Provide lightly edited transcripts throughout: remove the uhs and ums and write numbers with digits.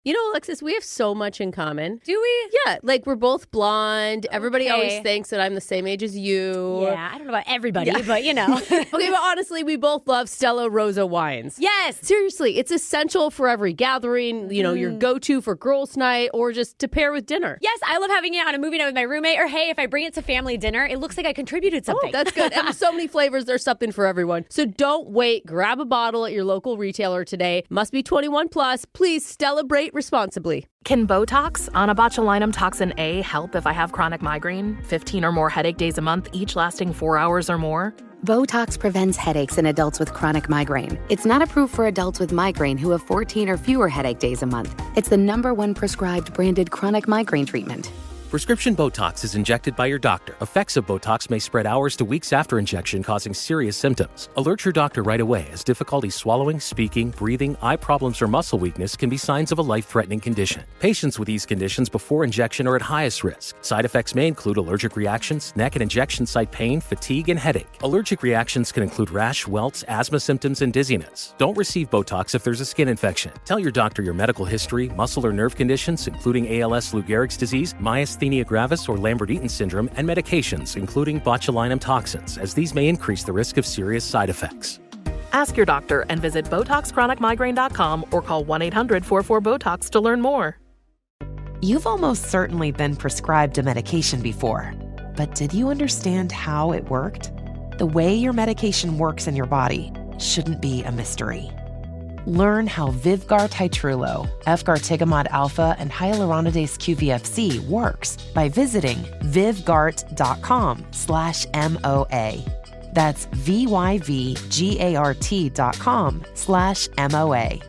You know, Alexis, we have so much in common. Do we? Yeah, like we're both blonde. Everybody always thinks that I'm the same age as you. Yeah, I don't know about everybody, but you know. Okay, but honestly, we both love Stella Rosa wines. Yes. Seriously, it's essential for every gathering, you know, your go-to for girls' night or just to pair with dinner. Yes, I love having it on a movie night with my roommate. Or hey, if I bring it to family dinner, it looks like I contributed something. Oh, that's good. And there's so many flavors, there's something for everyone. So don't wait. Grab a bottle at your local retailer today. Must be 21 plus. Please celebrate responsibly. Can Botox, onabotulinum toxin A, help if I have chronic migraine? 15 or more headache days a month, each lasting 4 hours or more? Botox prevents headaches in adults with chronic migraine. It's not approved for adults with migraine who have 14 or fewer headache days a month. It's the #1 prescribed branded chronic migraine treatment. Prescription Botox is injected by your doctor. Effects of Botox may spread hours to weeks after injection, causing serious symptoms. Alert your doctor right away, as difficulty swallowing, speaking, breathing, eye problems, or muscle weakness can be signs of a life-threatening condition. Patients with these conditions before injection are at highest risk. Side effects may include allergic reactions, neck and injection site pain, fatigue, and headache. Allergic reactions can include rash, welts, asthma symptoms, and dizziness. Don't receive Botox if there's a skin infection. Tell your doctor your medical history, muscle or nerve conditions, including ALS, Lou Gehrig's disease, myasthenia gravis, or Lambert-Eaton syndrome, and medications, including botulinum toxins, as these may increase the risk of serious side effects. Ask your doctor and visit BotoxChronicMigraine.com or call 1-800-44-BOTOX to learn more. You've almost certainly been prescribed a medication before, but did you understand how it worked? The way your medication works in your body shouldn't be a mystery. Learn how Vyvgart Hytrulo, Efgartigimod Alpha, and Hyaluronidase QVFC works by visiting vyvgart.com/MOA. That's VYVGART.com/MOA.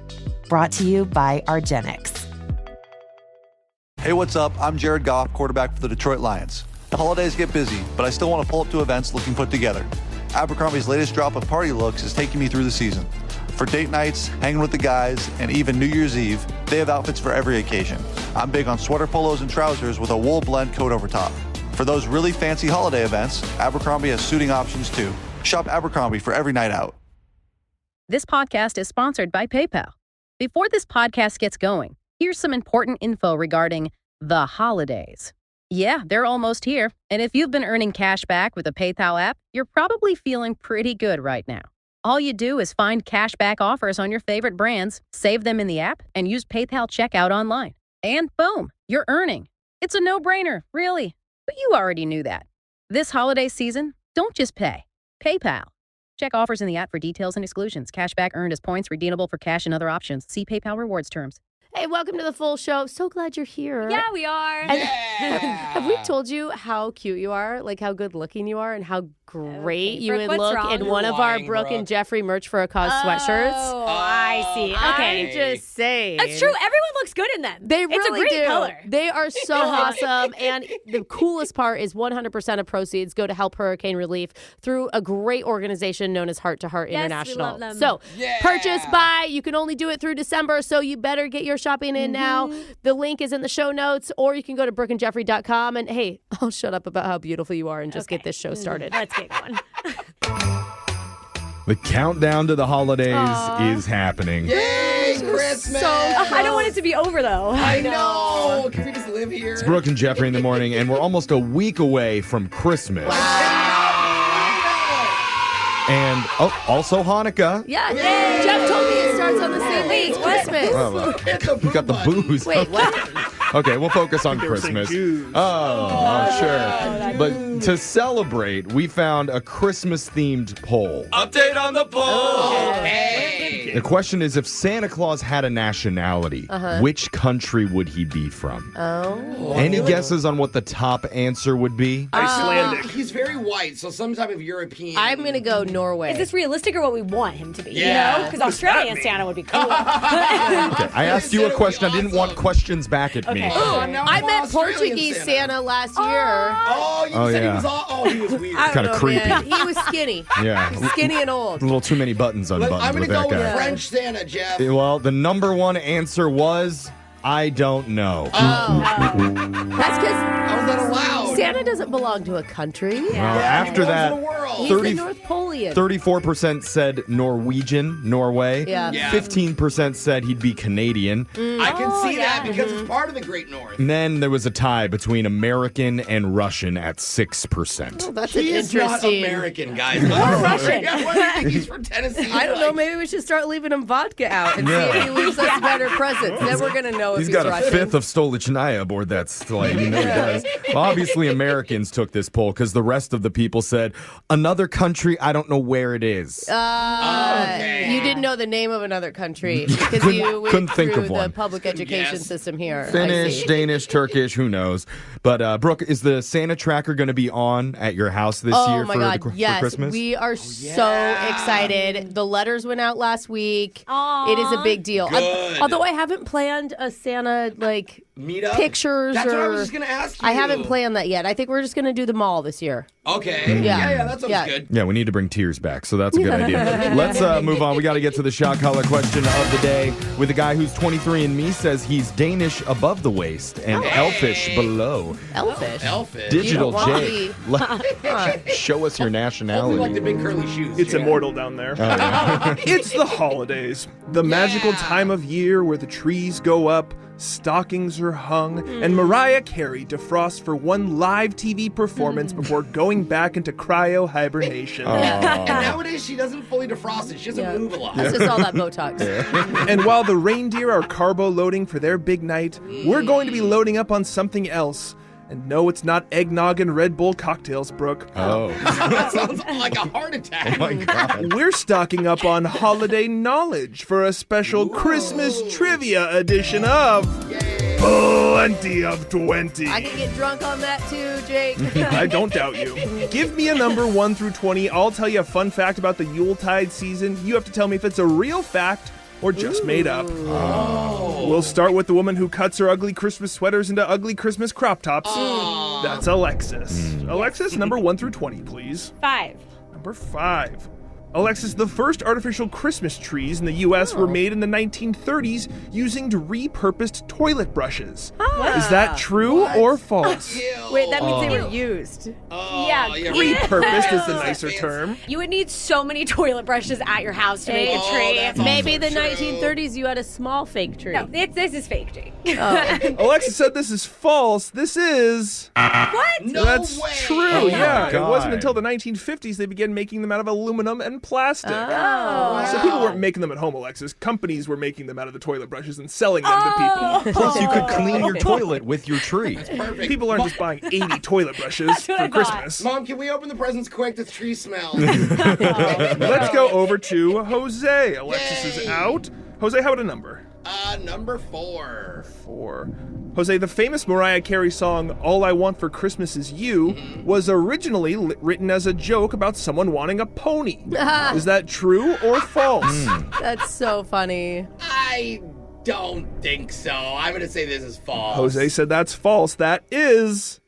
Brought to you by argenx. Hey, what's up? I'm Jared Goff, quarterback for the Detroit Lions. The holidays get busy, but I still want to pull up to events looking put together. Abercrombie's latest drop of party looks is taking me through the season. For date nights, hanging with the guys, and even New Year's Eve, they have outfits for every occasion. I'm big on sweater polos and trousers with a wool blend coat over top. For those really fancy holiday events, Abercrombie has suiting options too. Shop Abercrombie for every night out. This podcast is sponsored by PayPal. Before this podcast gets going, here's some important info regarding the holidays. Yeah, they're almost here. And if you've been earning cash back with the PayPal app, you're probably feeling pretty good right now. All you do is find cashback offers on your favorite brands, save them in the app, and use PayPal checkout online. And boom, you're earning. It's a no-brainer, really. But you already knew that. This holiday season, don't just pay. PayPal. Check offers in the app for details and exclusions. Cashback earned as points redeemable for cash and other options. See PayPal rewards terms. Hey, welcome to the full show. So glad you're here. Yeah, we are. Have we told you how cute you are? Like how good looking you are and how great you Brooke, would what's look wrong? in You're one of our lying, Brooke Brooke. and Jeffrey merch for a cause sweatshirts? Oh, I see. Okay. I'm just saying. That's true. Everyone looks good in them. They it's really a great do. color. They are so awesome. And the coolest part is 100% of proceeds go to help hurricane relief through a great organization known as Heart to Heart Yes, we International. love them. So purchase, buy. You can only do it through December, so you better get your shopping in now. The link is in the show notes, or you can go to brookeandjeffrey.com. And hey, I'll shut up about how beautiful you are and just get this show started. Let's get going. The countdown to the holidays is happening. Yay, Christmas! I don't want it to be over, though. I know. Can we just live here? It's Brooke and Jeffrey in the morning, and we're almost a week away from Christmas. And also Hanukkah. Yeah, Jeff told me it starts on the same day as Christmas. Oh, well, you got the booze. Wait, what? Okay, we'll focus on Christmas. Oh, sure. But to celebrate, we found a Christmas-themed poll. Update on the poll. Okay. The question is, if Santa Claus had a nationality, which country would he be from? Any guesses on what the top answer would be? Icelandic. He's very white, so some type of European. I'm going to go Norway. Is this realistic or what we want him to be? Yeah. You know? Because Australian Santa would be cool. Okay, I asked you a question. I didn't want questions back at me. Oh, now I I'm met Australian Portuguese Santa last year. Oh, you said he was all. Oh, he was weird. I don't Kinda know, creepy. man. He was skinny. Yeah. Skinny and old. A little too many buttons unbuttoned I'm with gonna that go guy. with French Santa, Jeff. Well, the number one answer was, I don't know. That's because How is that allowed? Santa doesn't belong to a country. Well, after that, He's the North Polean. 34% said Norwegian, Norway. Yeah. 15% said he'd be Canadian. I can see that because it's part of the Great North. And then there was a tie between American and Russian at 6%. Oh, that's He an is not interesting. American, guys. Russian. Why do you think he's from Tennessee? I don't know. Maybe we should start leaving him vodka out and see if he leaves us better presents. Then we're gonna know if he's got a Russian. fifth of Stolichnaya aboard that sleigh. You know he does. Well, obviously, Americans took this poll because the rest of the people said, another country, I don't know where it is. You didn't know the name of another country because you couldn't went think through of the one. public education system here. I Finnish, see. Danish, Turkish, who knows? But, Brooke, is the Santa tracker going to be on at your house this year my for, God, for yes. Christmas? We are so excited. The letters went out last week. It is a big deal. Good. Although I haven't planned a Santa, Meetup? pictures. That's or, what I was just going to ask you. I haven't planned that yet. I think we're just going to do them all this year. Okay. Yeah, that sounds good. Yeah, we need to bring tears back, so that's a good idea. Let's move on. We got to get to the shot collar question of the day with a guy who's 23andMe says he's Danish above the waist and elfish below. Elfish? Elfish. Digital You don't Jake. Show us your nationality. Like the big curly shoes. It's immortal down there. It's the holidays, the magical time of year where the trees go up, stockings are hung, and Mariah Carey defrosts for one live TV performance before going back into cryo hibernation. And nowadays, she doesn't fully defrost it. She doesn't move a lot. That's just all that Botox. And while the reindeer are carbo loading for their big night, we're going to be loading up on something else. And no, it's not eggnog and Red Bull cocktails, Brooke. Oh. That sounds like a heart attack. Oh, my God. We're stocking up on holiday knowledge for a special Christmas trivia edition of Plenty of 20. I can get drunk on that too, Jake. I don't doubt you. Give me a number 1 through 20. I'll tell you a fun fact about the Yuletide season. You have to tell me if it's a real fact or just made up. We'll start with the woman who cuts her ugly Christmas sweaters into ugly Christmas crop tops. That's Alexis. Alexis, number 1 through 20, please. 5. Number 5. Alexis, the first artificial Christmas trees in the U.S. were made in the 1930s using repurposed toilet brushes. Is that true or false? Wait, that means they were used. Yeah. Repurposed is the nicer term. You would need so many toilet brushes at your house to make a tree. Maybe the 1930s you had a small fake tree. No, this is fake tree. Alexis said this is false. This is... What? No That's way. true, yeah. It God. wasn't until the 1950s they began making them out of aluminum and plastic. Oh. So people weren't making them at home, Alexis. Companies were making them out of the toilet brushes and selling them to people. Plus, you could clean your toilet with your tree. Perfect. People aren't just buying 80 toilet brushes for Christmas. Mom, can we open the presents quick? The tree smells. Let's go over to Jose. Alexis is out. Jose, how about a number? Number 4. 4. Jose, the famous Mariah Carey song All I Want for Christmas Is You was originally written as a joke about someone wanting a pony. Is that true or false? That's so funny. I don't think so. I'm going to say this is false. Jose said that's false. That is...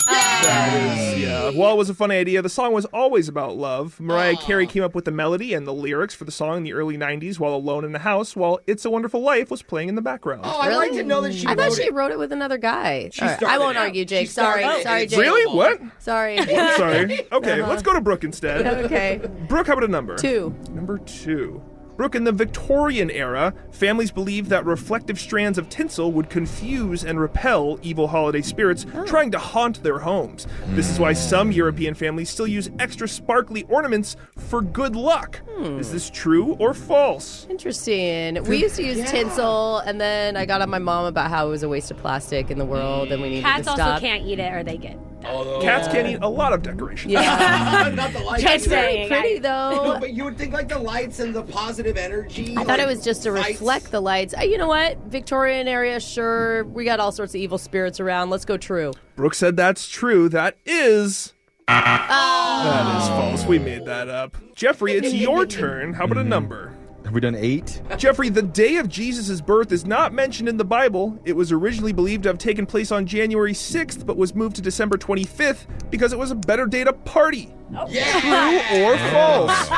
Yeah. While it was a funny idea, the song was always about love. Mariah Carey came up with the melody and the lyrics for the song in the early 90s while alone in the house while It's a Wonderful Life was playing in the background. Oh, I'd like to know that she I thought wrote she it. wrote it with another guy. All right, started I won't out. argue, Jake. She started Sorry, out. sorry, It's Jake. Really? What? Sorry. Sorry. Okay, let's go to Brooke instead. Okay. Brooke, how about a number? 2. Number 2. Brooke, in the Victorian era, families believed that reflective strands of tinsel would confuse and repel evil holiday spirits trying to haunt their homes. This is why some European families still use extra sparkly ornaments for good luck. Is this true or false? Interesting. We used to use tinsel, and then I got on my mom about how it was a waste of plastic in the world, and we needed Cats to also stop. can't eat it or they get. Cats can't eat a lot of decorations. Yeah. Not the lights. Just saying. Pretty No, though. but you would think like the lights and the positive energy. I thought it was just to reflect the lights. You know what? Victorian area, sure. We got all sorts of evil spirits around. Let's go true. Brooke said that's true. That is... That is false. We made that up. Jeffrey, it's your turn. How about a number? Have we done 8? Jeffrey, the day of Jesus' birth is not mentioned in the Bible. It was originally believed to have taken place on January 6th, but was moved to December 25th because it was a better day to party. Yeah. True or false?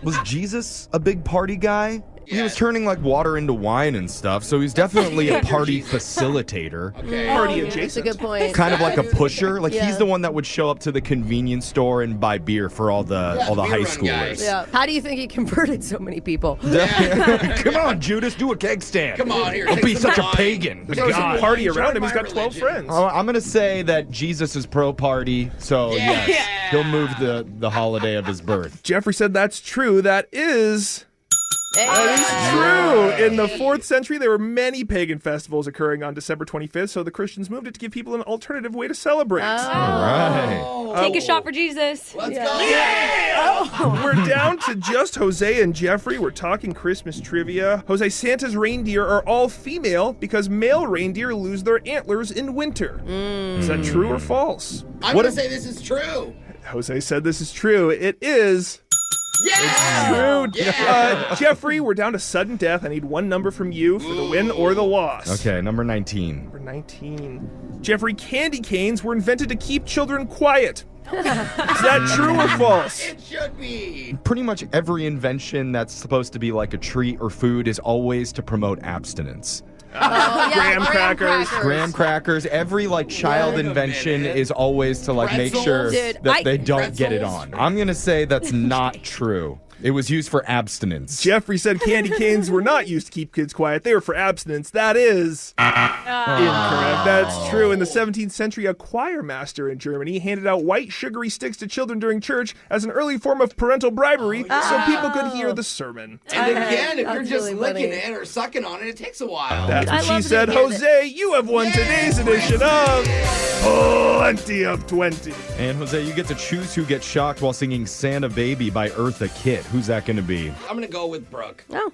Was Jesus a big party guy? He was turning like water into wine and stuff, so he's definitely a party facilitator. Okay. Party That's a adjacent. good point. Kind of like a pusher. Like Yeah. he's the one that would show up to the convenience store and buy beer for all the beer high run schoolers. guys. Yeah. How do you think he converted so many people? Come on, Judas, do a keg stand. Come on, here, Don't take be some such a wine. pagan. There's always a God. party around Join him. He's my got 12 religion. friends. I'm going to say that Jesus is pro-party, so Yeah. yes, he'll move the holiday of his birth. Jeffrey said that's true. That is true. In the 4th century, there were many pagan festivals occurring on December 25th, so the Christians moved it to give people an alternative way to celebrate. All right. Take a shot for Jesus. Let's go. We're down to just Jose and Jeffrey. We're talking Christmas trivia. Jose, Santa's reindeer are all female because male reindeer lose their antlers in winter. Is that true or false? I'm going to say this is true. Jose said this is true. It is. Yeah. True. Yeah. Jeffrey, we're down to sudden death. I need one number from you for the win or the loss. Okay, number 19. Number 19. Jeffrey, candy canes were invented to keep children quiet. Is that true or false? It should be. Pretty much every invention that's supposed to be like a treat or food is always to promote abstinence. Graham crackers. Graham crackers, every like child Wait a invention minute. is always to like make sure Dude, that they don't get it Pretzels? on. I'm going to say that's not true. It was used for abstinence. Jeffrey said candy canes were not used to keep kids quiet. They were for abstinence. That is incorrect. That's true. In the 17th century, a choir master in Germany handed out white sugary sticks to children during church as an early form of parental bribery so people could hear the sermon. And again, if you're That's just really licking funny. it or sucking on it, it takes a while. That's I what she love to said. hear Jose, you have won today's edition of Plenty of 20. And Jose, you get to choose who gets shocked while singing Santa Baby by Eartha Kitt. Who's that going to be? I'm going to go with Brooke. Oh.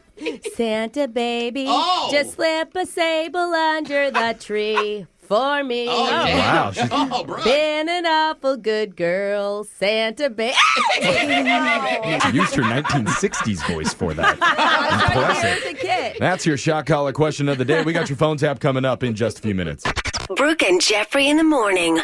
Santa baby, Oh. just slip a sable under the tree for me. Oh, yeah. Wow, she's- Oh, Brooke. Been an awful good girl, Santa baby. She used her 1960s voice for that. Impressive. Here's a kid. That's your shock collar question of the day. We got your phone tap coming up in just a few minutes. Brooke and Jeffrey in the morning.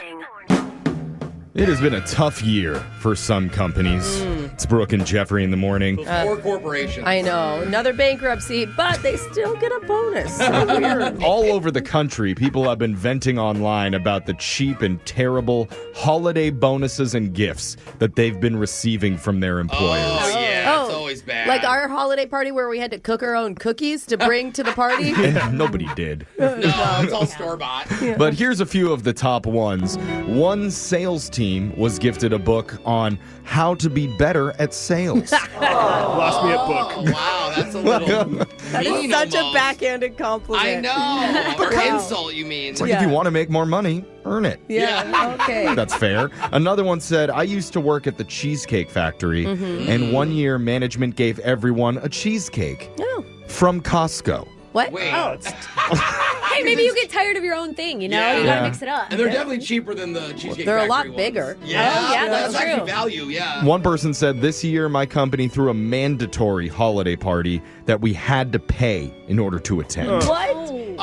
It has been a tough year for some companies. It's Brooke and Jeffrey in the morning. Four corporations. I know, another bankruptcy, but they still get a bonus. So weird. All over the country, people have been venting online about the cheap and terrible holiday bonuses and gifts that they've been receiving from their employers. Oh, yeah. Oh, It's always bad. Like our holiday party where we had to cook our own cookies to bring to the party. And nobody did. No, it's all store-bought. But here's a few of the top ones. One sales team was gifted a book on how to be better at sales. Lost me at book. Oh, wow. That's a little That is mean such a almost. backhanded compliment. I know. Or insult, you mean. It's like if you want to make more money, earn it. Yeah, okay. That's fair. Another one said, I used to work at the Cheesecake Factory, and one year management gave everyone a cheesecake Oh. from Costco. What? Wait. Oh, it's Hey, maybe you get tired of your own thing, you know? Yeah. You gotta Yeah. mix it up. And they're definitely cheaper than the Cheesecake They're a Factory lot ones. bigger. Yeah, Oh, yeah, that's that's actually true. value, yeah. One person said, this year my company threw a mandatory holiday party that we had to pay in order to attend. What?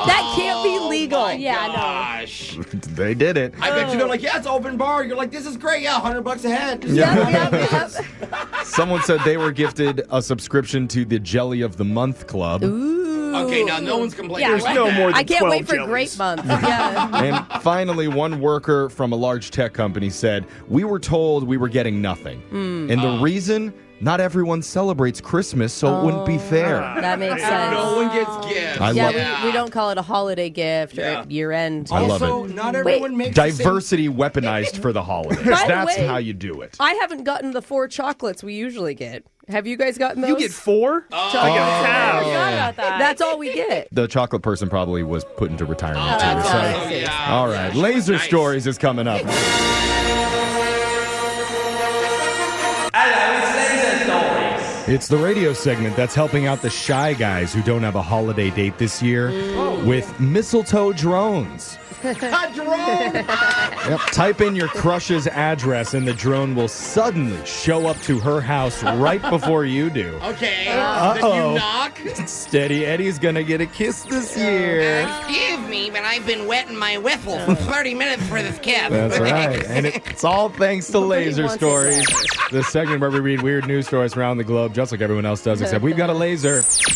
That can't be legal. My Yeah, no. gosh. They did it. I bet you they're like, yeah, it's open bar. You're like, this is great. Yeah, $100 a head. Just Yep. Someone said they were gifted a subscription to the Jelly of the Month Club. Okay, now no one's complaining. Yeah, there's about no that. more than I can't 12 wait for jellies. Grape Month. Yeah. And finally, one worker from a large tech company said, we were told we were getting nothing. And the reason, not everyone celebrates Christmas, so it wouldn't be fair. That makes sense. No one gets gifts. I love it. Yeah, we don't call it a holiday gift Yeah. or year end. I love Also, it. not everyone makes the same- Diversity weaponized for the holidays. By the That's way- how you do it. I haven't gotten the 4 chocolates we usually get. Have you guys gotten those? You get 4? I get half. Forgot about that. That's all we get. The chocolate person probably was put into retirement too. that's So. awesome. yeah. All right, Laser Nice. Stories is coming up. It's the radio segment that's helping out the shy guys who don't have a holiday date this year with mistletoe drones. Drone. Yep. Type in your crush's address and the drone will suddenly show up to her house right before you do. Okay. Uh-oh. Then you knock. Steady Eddie's gonna get a kiss this year. Excuse me, but I've been wetting my whiffle for 30 minutes for this kiss. That's right. And it's all thanks to Laser wants Stories, the segment where we read weird news stories around the globe just like everyone else does, except we've got a laser.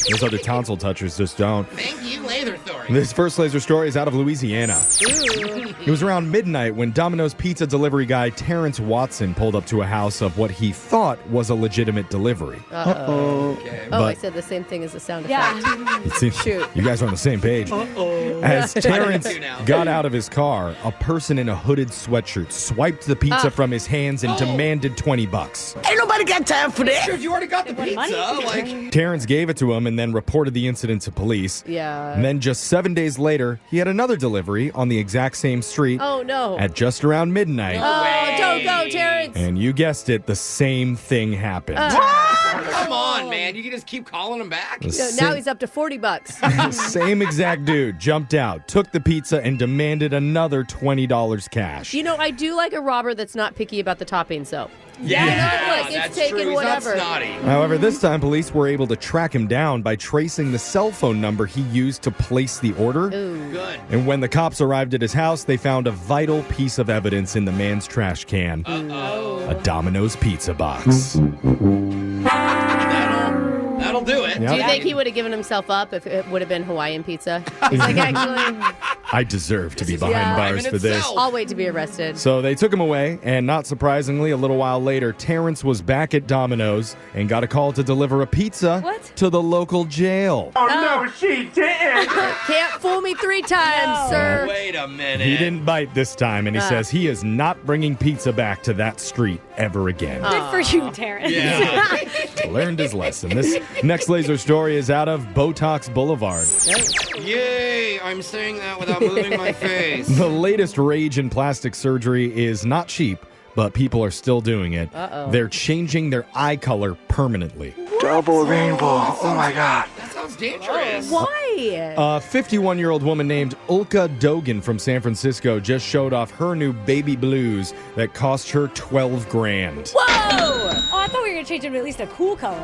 Those other tonsil touchers just don't. Thank you, Laser Story. This first laser story is out of Louisiana. It was around midnight when Domino's pizza delivery guy Terrence Watson pulled up to a house of what he thought was a legitimate delivery. Okay. I said the same thing as the sound effect. It seems Shoot. you guys are on the same page. As Terrence got out of his car, a person in a hooded sweatshirt swiped the pizza from his hands and demanded $20. Ain't nobody got time for that. Dude, you already got the pizza. Terrence gave it to him and then reported the incident to police. Yeah. And then just 7 days later, he had another delivery on the exact same street Oh, no. at just around midnight. Oh, don't go, Terrence. And you guessed it, the same thing happened. Come on, man. You can just keep calling him back. Now he's up to $40. The same exact dude jumped out, took the pizza, and demanded another $20 cash. You know, I do like a robber that's not picky about the toppings, though. Yeah, It's that's taking true. whatever. He's not snotty. However, this time police were able to track him down by tracing the cell phone number he used to place the order. Ooh. Good. And when the cops arrived at his house, they found a vital piece of evidence in the man's trash can. A Domino's pizza box. That'll do it. Yep. Do you think he would have given himself up if it would have been Hawaiian pizza? He's like, actually, I deserve to be behind bars for this. I'll wait to be arrested. So they took him away, and not surprisingly, a little while later, Terrence was back at Domino's and got a call to deliver a pizza to the local jail. Oh, no, she didn't. Can't fool me 3 times, sir. Wait a minute. He didn't bite this time, and he says he is not bringing pizza back to that street ever again. Good for you, Terrence. Yeah. Learned his lesson. This next laser story is out of Botox Boulevard. Yay, I'm saying that without moving my face. The latest rage in plastic surgery is not cheap, but people are still doing it. They're changing their eye color permanently. Double rainbow. Oh my God. That sounds dangerous. Why? A 51-year-old woman named Ulka Dogan from San Francisco just showed off her new baby blues that cost her $12,000. Whoa! Oh, I thought we were going to change them to at least a cool color.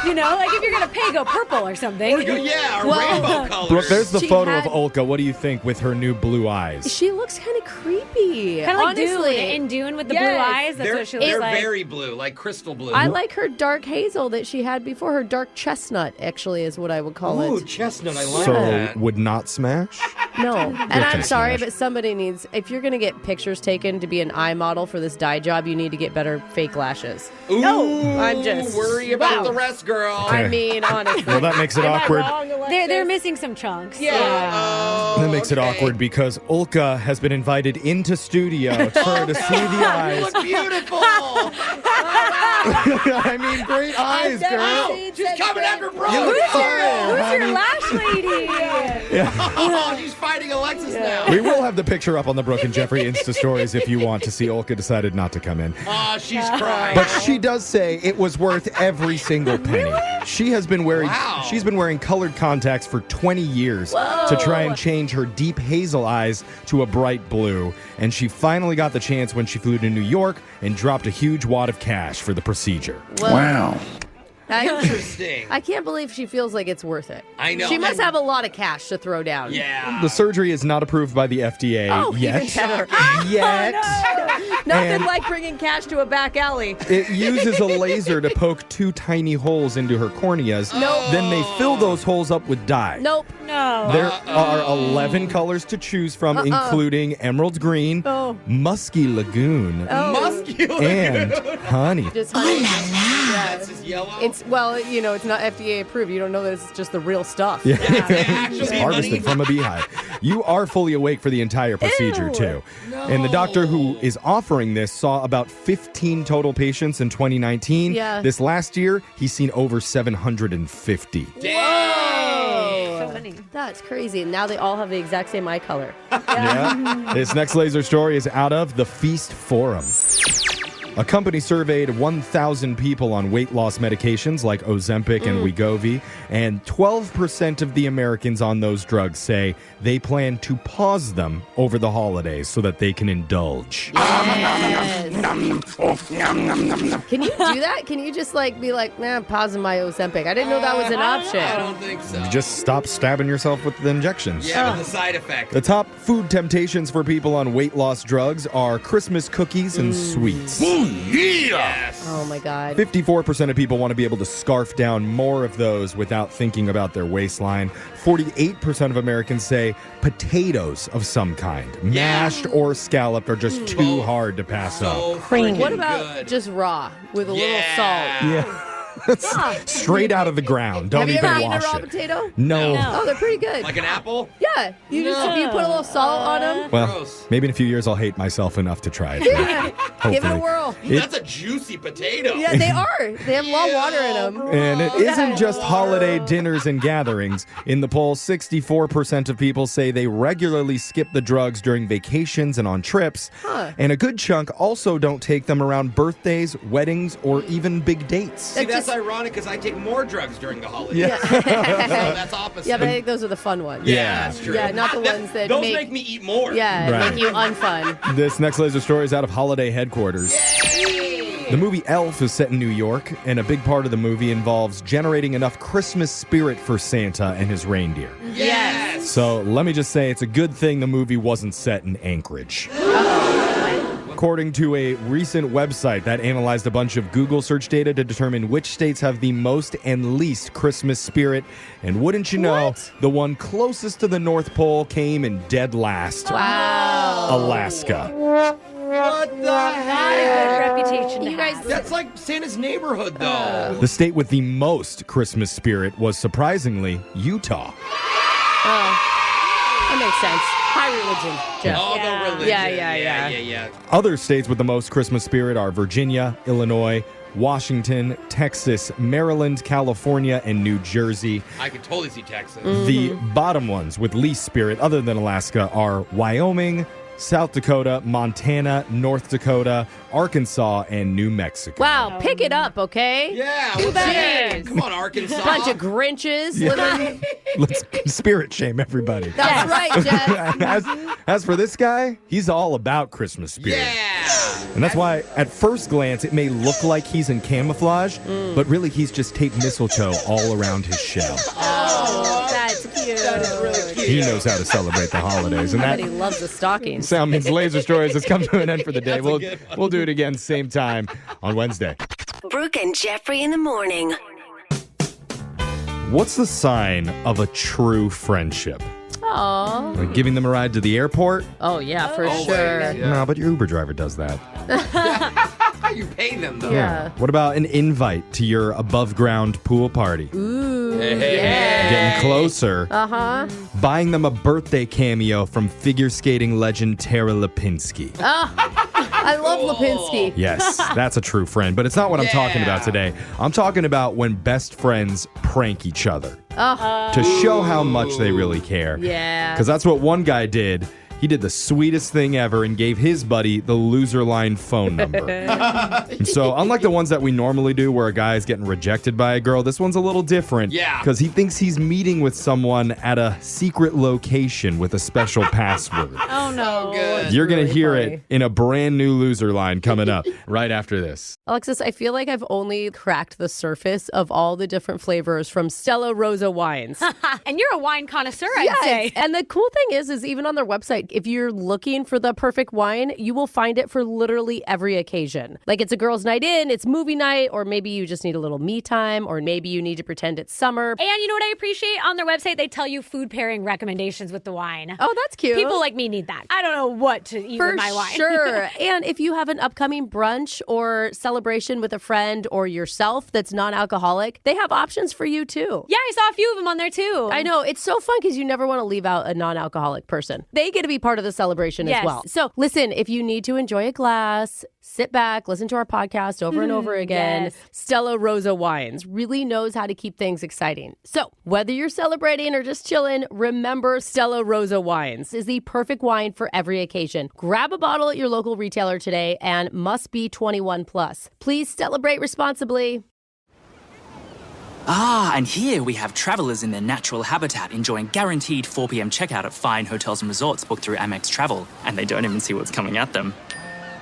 You know, like if you're going to pay, go purple or something. Yeah, or rainbow colors. Brooke, there's the She photo had- of Ulka. What do you think with her new blue eyes? She looks kind of creepy. Kind of like honestly. Dune. In Dune with the Yes. blue eyes. That's what she looks They're like. very blue, like crystal blue. I like her dark hazel that she had before. Her dark chestnut, actually, is what I would call Ooh, it. chestnut. I like So that. would not smash? No. And What I'm can sorry, smash? but somebody needs, if you're going to get pictures taken to be an eye model for this dye job, you need to get better fake lashes. Ooh, I'm just. worry about the rest, girl. I mean, honestly. Well, that makes it awkward. They're missing some chunks. Yeah. That makes it awkward because Ulka has been invited into studio for her to see the You eyes. look beautiful. I mean, great eyes, girl. She's coming after Brooke. You look Who's fine, your lash lady? Oh, she's fighting Alexis now. We will have the picture up on the Brooke and Jeffrey Insta stories if you want to see. Ulka decided not to come in. Oh, she's crying. But she does say it was worth every single penny. She has been wearing she's been wearing colored contacts for 20 years to try and change her deep hazel eyes to a bright blue. And she finally got the chance when she flew to New York and dropped a huge wad of cash for the procedure. Well, Wow. Interesting. I can't believe she feels like it's worth it. I know. She must have a lot of cash to throw down. Yeah. The surgery is not approved by the FDA Oh, yet. even better. Yet. Nothing And- like bringing cash to a back alley. It uses a laser to poke 2 tiny holes into her corneas. Nope. Then they fill those holes up with dye. Nope. No. There are 11 colors to choose from, including emerald green, musky lagoon, Muscular. and honey. Just honey. That's just yellow. It's, well, you know, it's not FDA approved. You don't know that it's just the real stuff. Yeah. actually It's harvested from a beehive. You are fully awake for the entire procedure, Ew. too. And the doctor who is offering this saw about 15 total patients in 2019. Yeah. This last year, he's seen over 750. Whoa. So funny. That's crazy. And now they all have the exact same eye color. Yeah. This next laser story is out of the Feast Forum. A company surveyed 1,000 people on weight loss medications like Ozempic and Wegovy, and 12% of the Americans on those drugs say they plan to pause them over the holidays so that they can indulge. Yes. Can you do that? Can you just like be like, man, I'm pausing my Ozempic? I didn't know that was an option. I don't think so. You just stop stabbing yourself with the injections. Yeah, with the side effect. The top food temptations for people on weight loss drugs are Christmas cookies and sweets. Yes. Oh, my God. 54% of people want to be able to scarf down more of those without thinking about their waistline. 48% of Americans say potatoes of some kind, mashed or scalloped, are just too hard to pass up. What about just raw with a little salt? Yeah. Straight out of the ground. Don't Have you even ever eaten a wash raw it. potato? No. Oh, they're pretty good. Like an apple? Yeah. You put a little salt on them. Well, maybe in a few years I'll hate myself enough to try it. Give it a whirl. That's a juicy potato. Yeah, they are. They have a lot of water in them. And it isn't just holiday dinners and gatherings. In the poll, 64% of people say they regularly skip the drugs during vacations and on trips. And a good chunk also don't take them around birthdays, weddings, or even big dates. See, that's ironic because I take more drugs during the holidays. Yeah. So that's opposite. Yeah, but I think those are the fun ones. Yeah. That's true. Yeah, not the ones that Those make me eat more. Yeah, Right. make you unfun. This next laser story is out of Holiday Headquarters. The movie Elf is set in New York, and a big part of the movie involves generating enough Christmas spirit for Santa and his reindeer. Yes. So let me just say, it's a good thing the movie wasn't set in Anchorage. According to a recent website that analyzed a bunch of Google search data to determine which states have the most and least Christmas spirit. And wouldn't you know, the one closest to the North Pole came in dead last. Wow. Alaska. What the heck? Good reputation. You guys, That's like Santa's neighborhood, though. The state with the most Christmas spirit was surprisingly Utah. that makes sense. High religion, Jeff. Oh, the religion. Yeah. Other states with the most Christmas spirit are Virginia, Illinois, Washington, Texas, Maryland, California, and New Jersey. I could totally see Texas. The bottom ones with least spirit, other than Alaska, are Wyoming, South Dakota, Montana, North Dakota, Arkansas, and New Mexico. Wow, pick it up, okay? Yeah, Do what's better. that? Come on, Arkansas. Bunch of Grinches living. Let's spirit shame everybody. That's right, Jeff. As for this guy, he's all about Christmas spirit. Yeah. And that's why, at first glance, it may look like he's in camouflage, but really he's just taped mistletoe all around his shell. Oh, that's cute. That is really cute. He knows how to celebrate the holidays. And Somebody loves the stockings. sound means Laser Stories has come to an end for the day. That's a good one. We'll do it again same time on Wednesday. Brooke and Jeffrey in the morning. What's the sign of a true friendship? Aw. Like giving them a ride to the airport? Oh, yeah, for Always, sure. yeah. No, but your Uber driver does that. You pay them, though. Yeah. What about an invite to your above-ground pool party? Ooh. Hey. Getting closer. Uh-huh. Buying them a birthday cameo from figure skating legend Tara Lipinski. I love Lipinski. Yes, that's a true friend. But it's not what I'm talking about today. I'm talking about when best friends prank each other to show how much they really care. Yeah. Because that's what one guy did. He did the sweetest thing ever and gave his buddy the loser line phone number. And so, unlike the ones that we normally do where a guy is getting rejected by a girl, this one's a little different. Yeah. Because he thinks he's meeting with someone at a secret location with a special password. Oh, no. Good. You're going to really hear funny. it in a brand new loser line coming up right after this. Alexis, I feel like I've only cracked the surface of all the different flavors from Stella Rosa wines. And you're a wine connoisseur, I'd say. And the cool thing is even on their website, if you're looking for the perfect wine, you will find it for literally every occasion. Like it's a girl's night in, it's movie night, or maybe you just need a little me time, or maybe you need to pretend it's summer. And you know what I appreciate? On their website, they tell you food pairing recommendations with the wine. Oh, that's cute. People like me need that. I don't know what to eat For with my wine. sure. And if you have an upcoming brunch or celebration with a friend or yourself that's non-alcoholic, they have options for you too. Yeah, I saw a few of them on there too. I know. It's so fun because you never want to leave out a non-alcoholic person. They get to be part of the celebration Yes. as well. So listen, if you need to enjoy a glass, sit back, listen to our podcast over and over again. Yes. Stella Rosa Wines really knows how to keep things exciting. So whether you're celebrating or just chilling, remember Stella Rosa Wines is the perfect wine for every occasion. Grab a bottle at your local retailer today and must be 21 plus. Please celebrate responsibly. Ah, and here we have travelers in their natural habitat enjoying guaranteed 4 p.m. checkout at fine hotels and resorts booked through Amex Travel, and they don't even see what's coming at them.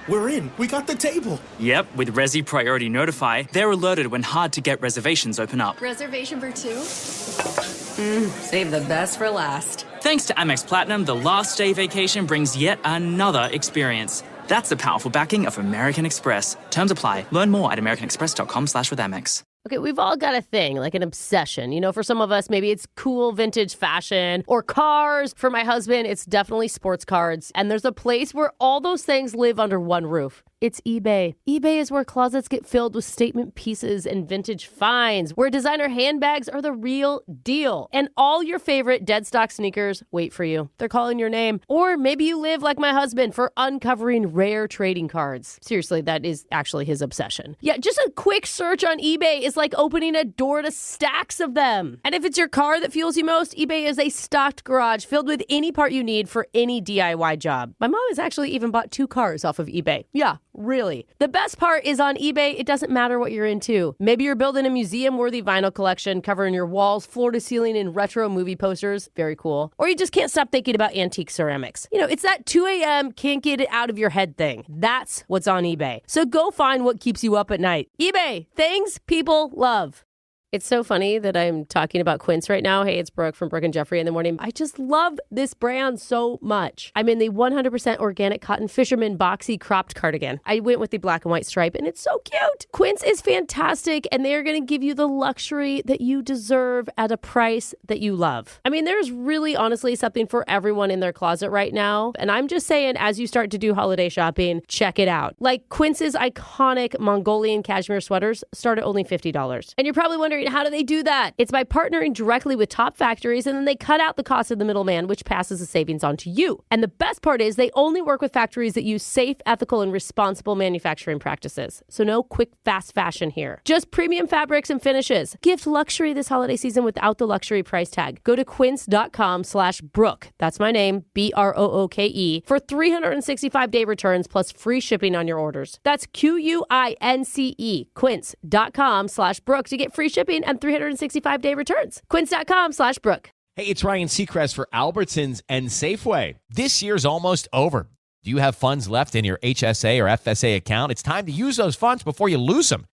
We're in. We got the table. Yep, with Resi Priority Notify, they're alerted when hard-to-get reservations open up. Reservation for two? Save the best for last. Thanks to Amex Platinum, the last day vacation brings yet another experience. That's the powerful backing of American Express. Terms apply. Learn more at americanexpress.com/withAmex. Okay, we've all got a thing, like an obsession. You know, for some of us, maybe it's cool vintage fashion or cars. For my husband, it's definitely sports cards. And there's a place where all those things live under one roof. It's eBay. eBay is where closets get filled with statement pieces and vintage finds, where designer handbags are the real deal. And all your favorite dead stock sneakers wait for you. They're calling your name. Or maybe you live like my husband for uncovering rare trading cards. Seriously, that is actually his obsession. Yeah, just a quick search on eBay is like opening a door to stacks of them. And if it's your car that fuels you most, eBay is a stocked garage filled with any part you need for any DIY job. My mom has actually even bought 2 cars off of eBay. Yeah. Really. The best part is on eBay, it doesn't matter what you're into. Maybe you're building a museum-worthy vinyl collection covering your walls, floor to ceiling in retro movie posters. Very cool. Or you just can't stop thinking about antique ceramics. You know, it's that 2 a.m. can't get it out of your head thing. That's what's on eBay. So go find what keeps you up at night. eBay. Things people love. It's so funny that I'm talking about Quince right now. Hey, it's Brooke from Brooke and Jeffrey in the morning. I just love this brand so much. I'm in the 100% organic cotton fisherman boxy cropped cardigan. I went with the black and white stripe, and it's so cute. Quince is fantastic, and they're going to give you the luxury that you deserve at a price that you love. I mean, there's really honestly something for everyone in their closet right now. And I'm just saying, as you start to do holiday shopping, check it out. Like Quince's iconic Mongolian cashmere sweaters start at only $50. And you're probably wondering, how do they do that? It's by partnering directly with top factories, and then they cut out the cost of the middleman, which passes the savings on to you. And the best part is they only work with factories that use safe, ethical, and responsible manufacturing practices. So no quick, fast fashion here. Just premium fabrics and finishes. Gift luxury this holiday season without the luxury price tag. Go to quince.com/Brooke. That's my name, BROOKE, for 365-day returns plus free shipping on your orders. That's QUINCE, quince.com/Brooke to get free shipping and 365-day returns. Quince.com/Brooke. Hey, it's Ryan Seacrest for Albertsons and Safeway. This year's almost over. Do you have funds left in your HSA or FSA account? It's time to use those funds before you lose them.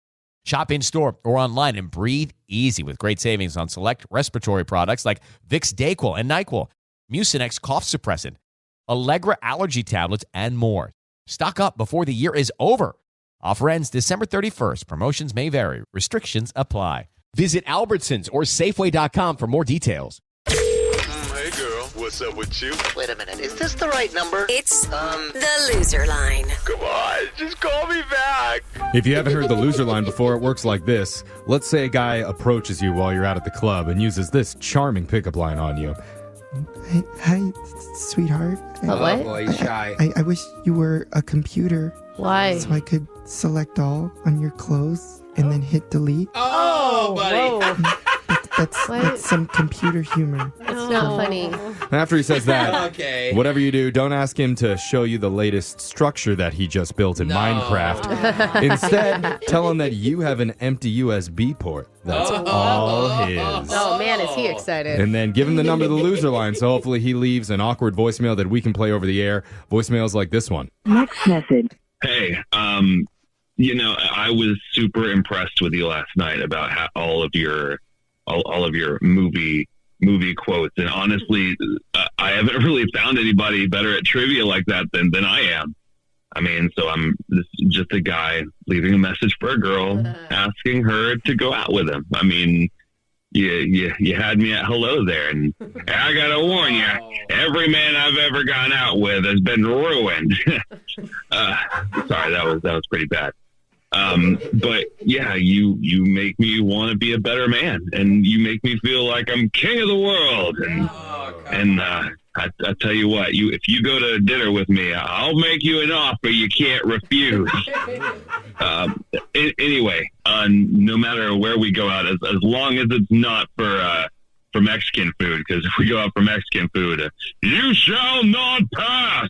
Shop in-store or online and breathe easy with great savings on select respiratory products like Vicks DayQuil and NyQuil, Mucinex cough suppressant, Allegra allergy tablets, and more. Stock up before the year is over. Offer ends December 31st. Promotions may vary. Restrictions apply. Visit Albertsons or Safeway.com for more details. Hey, girl. What's up with you? Wait a minute. Is this the right number? It's the loser line. Come on. Just call me back. If you haven't heard the loser line before, it works like this. Let's say a guy approaches you while you're out at the club and uses this charming pickup line on you. Hi, sweetheart. What? Boy, he's shy. I wish you were a computer. Why? So I could select all on your clothes and then hit delete. Oh, buddy. That's some computer humor. It's not funny. And after he says that, Okay. whatever you do, don't ask him to show you the latest structure that he just built in Minecraft. Instead, tell him that you have an empty USB port. That's all his. Oh, man, is he excited. And then give him the number of the loser line, so hopefully he leaves an awkward voicemail that we can play over the air. Voicemails like this one. Next message. Hey, I was super impressed with you last night about how all of your movie quotes, and honestly, I haven't really found anybody better at trivia like that than I am. I mean, so I'm just a guy leaving a message for a girl, asking her to go out with him. I mean, you had me at hello there, and I gotta warn you, every man I've ever gone out with has been ruined. Sorry, that was pretty bad. But yeah, you make me want to be a better man, and you make me feel like I'm king of the world. And I tell you what, if you go to dinner with me, I'll make you an offer you can't refuse. Anyway, no matter where we go out, as long as it's not for Mexican food, because if we go out for Mexican food, you shall not pass.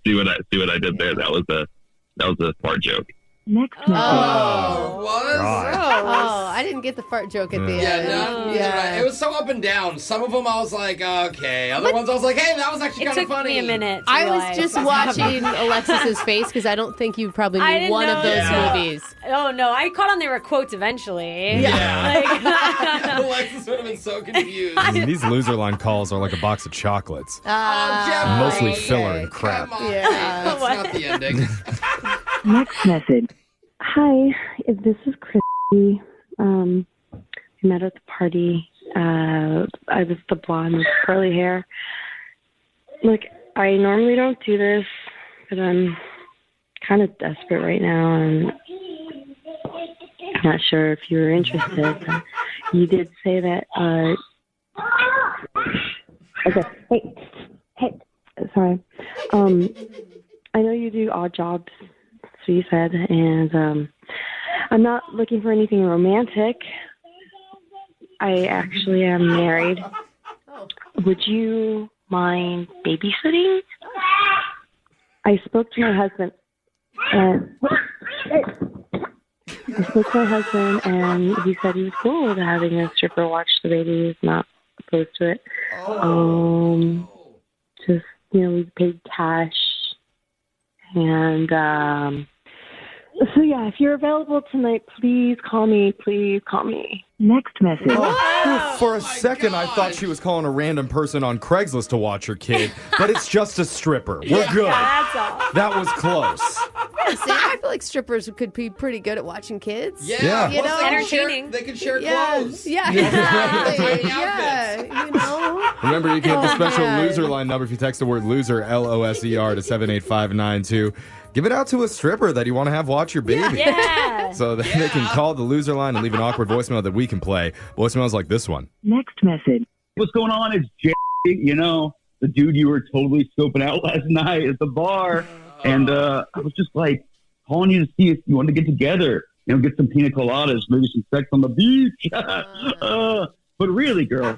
see what I did there? That was a part joke. Next message. Oh, I didn't get the fart joke at the end. Yeah, it was so up and down. Some of them I was like, okay. Other ones I was like, hey, that was actually kind of funny. It took me a minute. I was just watching Alexis's face because I don't think you probably knew one of those movies. Oh, no. I caught on there were quotes eventually. Yeah. Alexis would have been so confused. These loser line calls are like a box of chocolates. Mostly filler and crap. That's not the ending. Next message. Hi, this is Christy. We met at the party. I was the blonde with curly hair. Look, I normally don't do this, but I'm kind of desperate right now, and I'm not sure if you were interested. You did say that, okay, hey, sorry. I know you do odd jobs, so you said, and I'm not looking for anything romantic. I actually am married. Would you mind babysitting? I spoke to my husband, and he said he was cool with having a stripper watch the baby. He's not opposed to it. Just, we paid cash. And, so yeah, if you're available tonight, please call me. Next message. For a second, I thought she was calling a random person on Craigslist to watch her kid, but it's just a stripper. We're good. That's all. That was close. See, I feel like strippers could be pretty good at watching kids. Yeah. You know? Entertaining. They can share clothes. Yeah, exactly. Yeah, Remember, you can get the special loser line number if you text the word loser, LOSER, to 78592. Give it out to a stripper that you want to have watch your baby. Yeah. So that they can call the loser line and leave an awkward voicemail that we can play. Voicemails like this one. Next message. What's going on? It's Jay, the dude you were totally scoping out last night at the bar. And I was just like calling you to see if you wanted to get together, get some pina coladas, maybe some sex on the beach. But really, girl,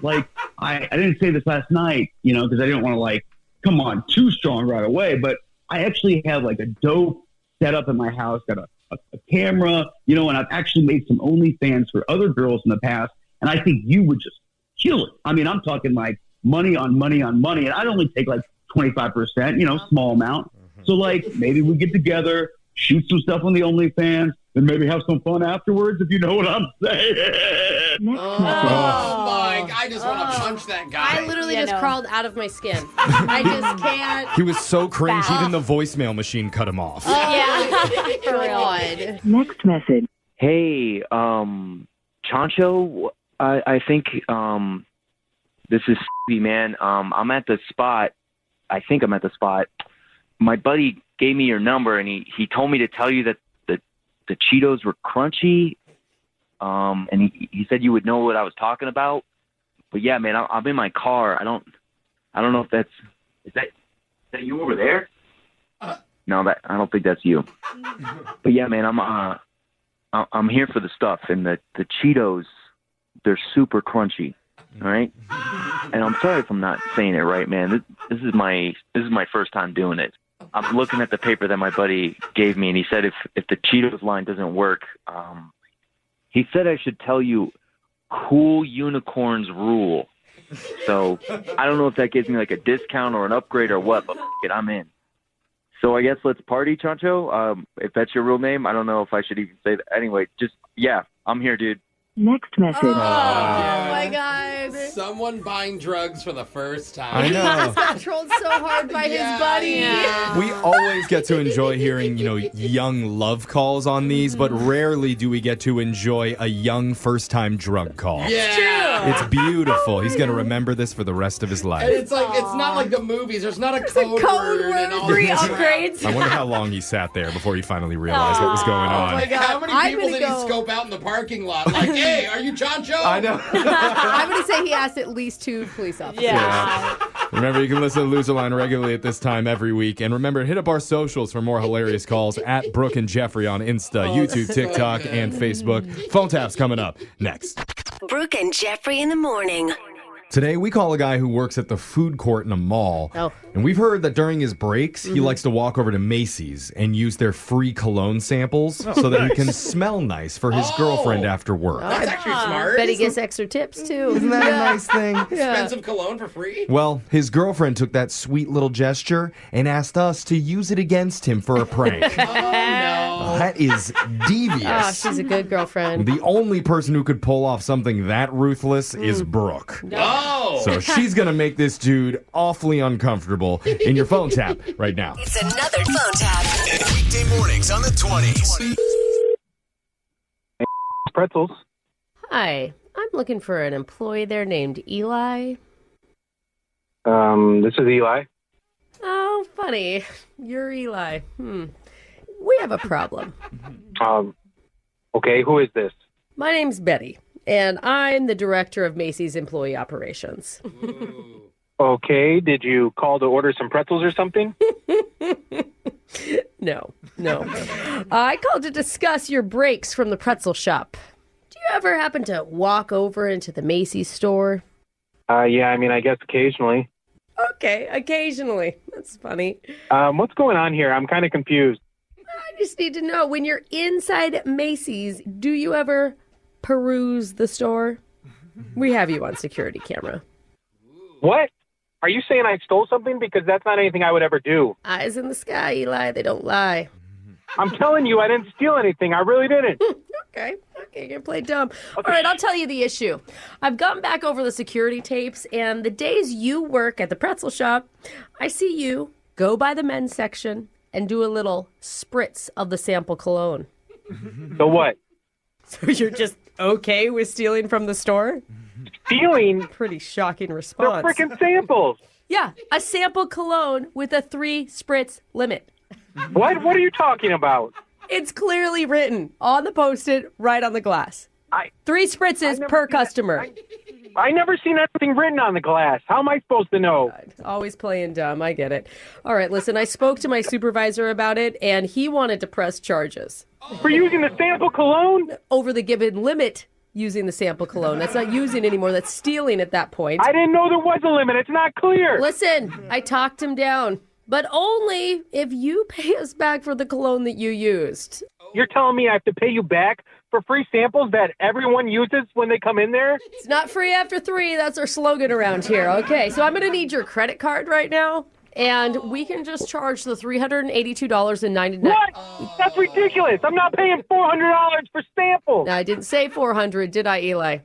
I didn't say this last night, because I didn't want to come on too strong right away. But I actually have a dope setup in my house, got a camera, and I've actually made some OnlyFans for other girls in the past. And I think you would just kill it. I mean, I'm talking money on money on money. And I'd only take 25%, small amount. So maybe we get together, shoot some stuff on the OnlyFans, and maybe have some fun afterwards, if you know what I'm saying. Mike, I just want to punch that guy. I literally just crawled out of my skin. I just can't. He was so cringe, even the voicemail machine cut him off. Yeah, for real. Next message. Hey, Chancho, I think this is Stevie, man. I'm at the spot. I think I'm at the spot. My buddy gave me your number, and he told me to tell you that the Cheetos were crunchy, and he said you would know what I was talking about. But yeah, man, I'm in my car. I don't know if is that you over there? No, I don't think that's you. But yeah, man, I'm here for the stuff, and the Cheetos, they're super crunchy. All right, and I'm sorry if I'm not saying it right, man. This is my first time doing it. I'm looking at the paper that my buddy gave me, and he said if the Cheetos line doesn't work, he said I should tell you cool unicorns rule. So I don't know if that gives me a discount or an upgrade or what, but I'm in. So I guess let's party, Chancho. If that's your real name, I don't know if I should even say that. Anyway, I'm here, dude. Next message. Oh my God. Someone buying drugs for the first time. I know. He just got trolled so hard by his buddy. Yeah. We always get to enjoy hearing, young love calls on these, but rarely do we get to enjoy a young first-time drug call. Yeah. It's beautiful. He's going to remember this for the rest of his life. And it's not like the movies. There's not a code word and all free this upgrades. I wonder how long he sat there before he finally realized what was going on. Oh my God. How many people did he scope out in the parking lot? Hey, are you Chancho? I know. I'm going to say he asked at least 2 police officers. Yeah. Remember, you can listen to Loser Line regularly at this time every week. And remember, hit up our socials for more hilarious calls at Brooke and Jeffrey on Insta, YouTube, TikTok, and Facebook. Phone taps coming up next. Brooke and Jeffrey in the morning. Today, we call a guy who works at the food court in a mall. Oh. And we've heard that during his breaks, he likes to walk over to Macy's and use their free cologne samples so that he can smell nice for his girlfriend after work. That's actually smart. Bet he gets extra tips, too. Isn't that a nice thing? Expensive cologne for free? Well, his girlfriend took that sweet little gesture and asked us to use it against him for a prank. No. That is devious. Oh, she's a good girlfriend. The only person who could pull off something that ruthless is Brooke. Oh. So she's going to make this dude awfully uncomfortable in your phone tap right now. It's another phone tap. Weekday mornings on the 20s. Pretzels. Hi, I'm looking for an employee there named Eli. This is Eli. Oh, funny. You're Eli. We have a problem. Okay, who is this? My name's Betty, and I'm the director of Macy's Employee Operations. Okay, did you call to order some pretzels or something? No. I called to discuss your breaks from the pretzel shop. Do you ever happen to walk over into the Macy's store? Yeah, I mean, I guess occasionally. Okay, occasionally. That's funny. What's going on here? I'm kind of confused. I just need to know, when you're inside Macy's, do you ever peruse the store? We have you on security camera. What? Are you saying I stole something? Because that's not anything I would ever do. Eyes in the sky, Eli. They don't lie. I'm telling you, I didn't steal anything. I really didn't. Okay, you're gonna play dumb. All right, I'll tell you the issue. I've gone back over the security tapes, and the days you work at the pretzel shop, I see you go by the men's section and do a little spritz of the sample cologne. So what? So you're just okay with stealing from the store? Stealing? Pretty shocking response. They're freaking samples. Yeah, a sample cologne with a 3 spritz limit. What? What are you talking about? It's clearly written on the Post-it right on the glass. 3 spritzes per customer. I never seen anything written on the glass. How am I supposed to know? Always playing dumb. I get it. All right, listen, I spoke to my supervisor about it, and he wanted to press charges. For using the sample cologne? Over the given limit using the sample cologne. That's not using anymore. That's stealing at that point. I didn't know there was a limit. It's not clear. Listen, I talked him down. But only if you pay us back for the cologne that you used. You're telling me I have to pay you back for free samples that everyone uses when they come in there? It's not free after 3. That's our slogan around here. Okay, so I'm going to need your credit card right now. And we can just charge the $382.99. What? That's ridiculous. I'm not paying $400 for samples. No, I didn't say 400, did I, Eli?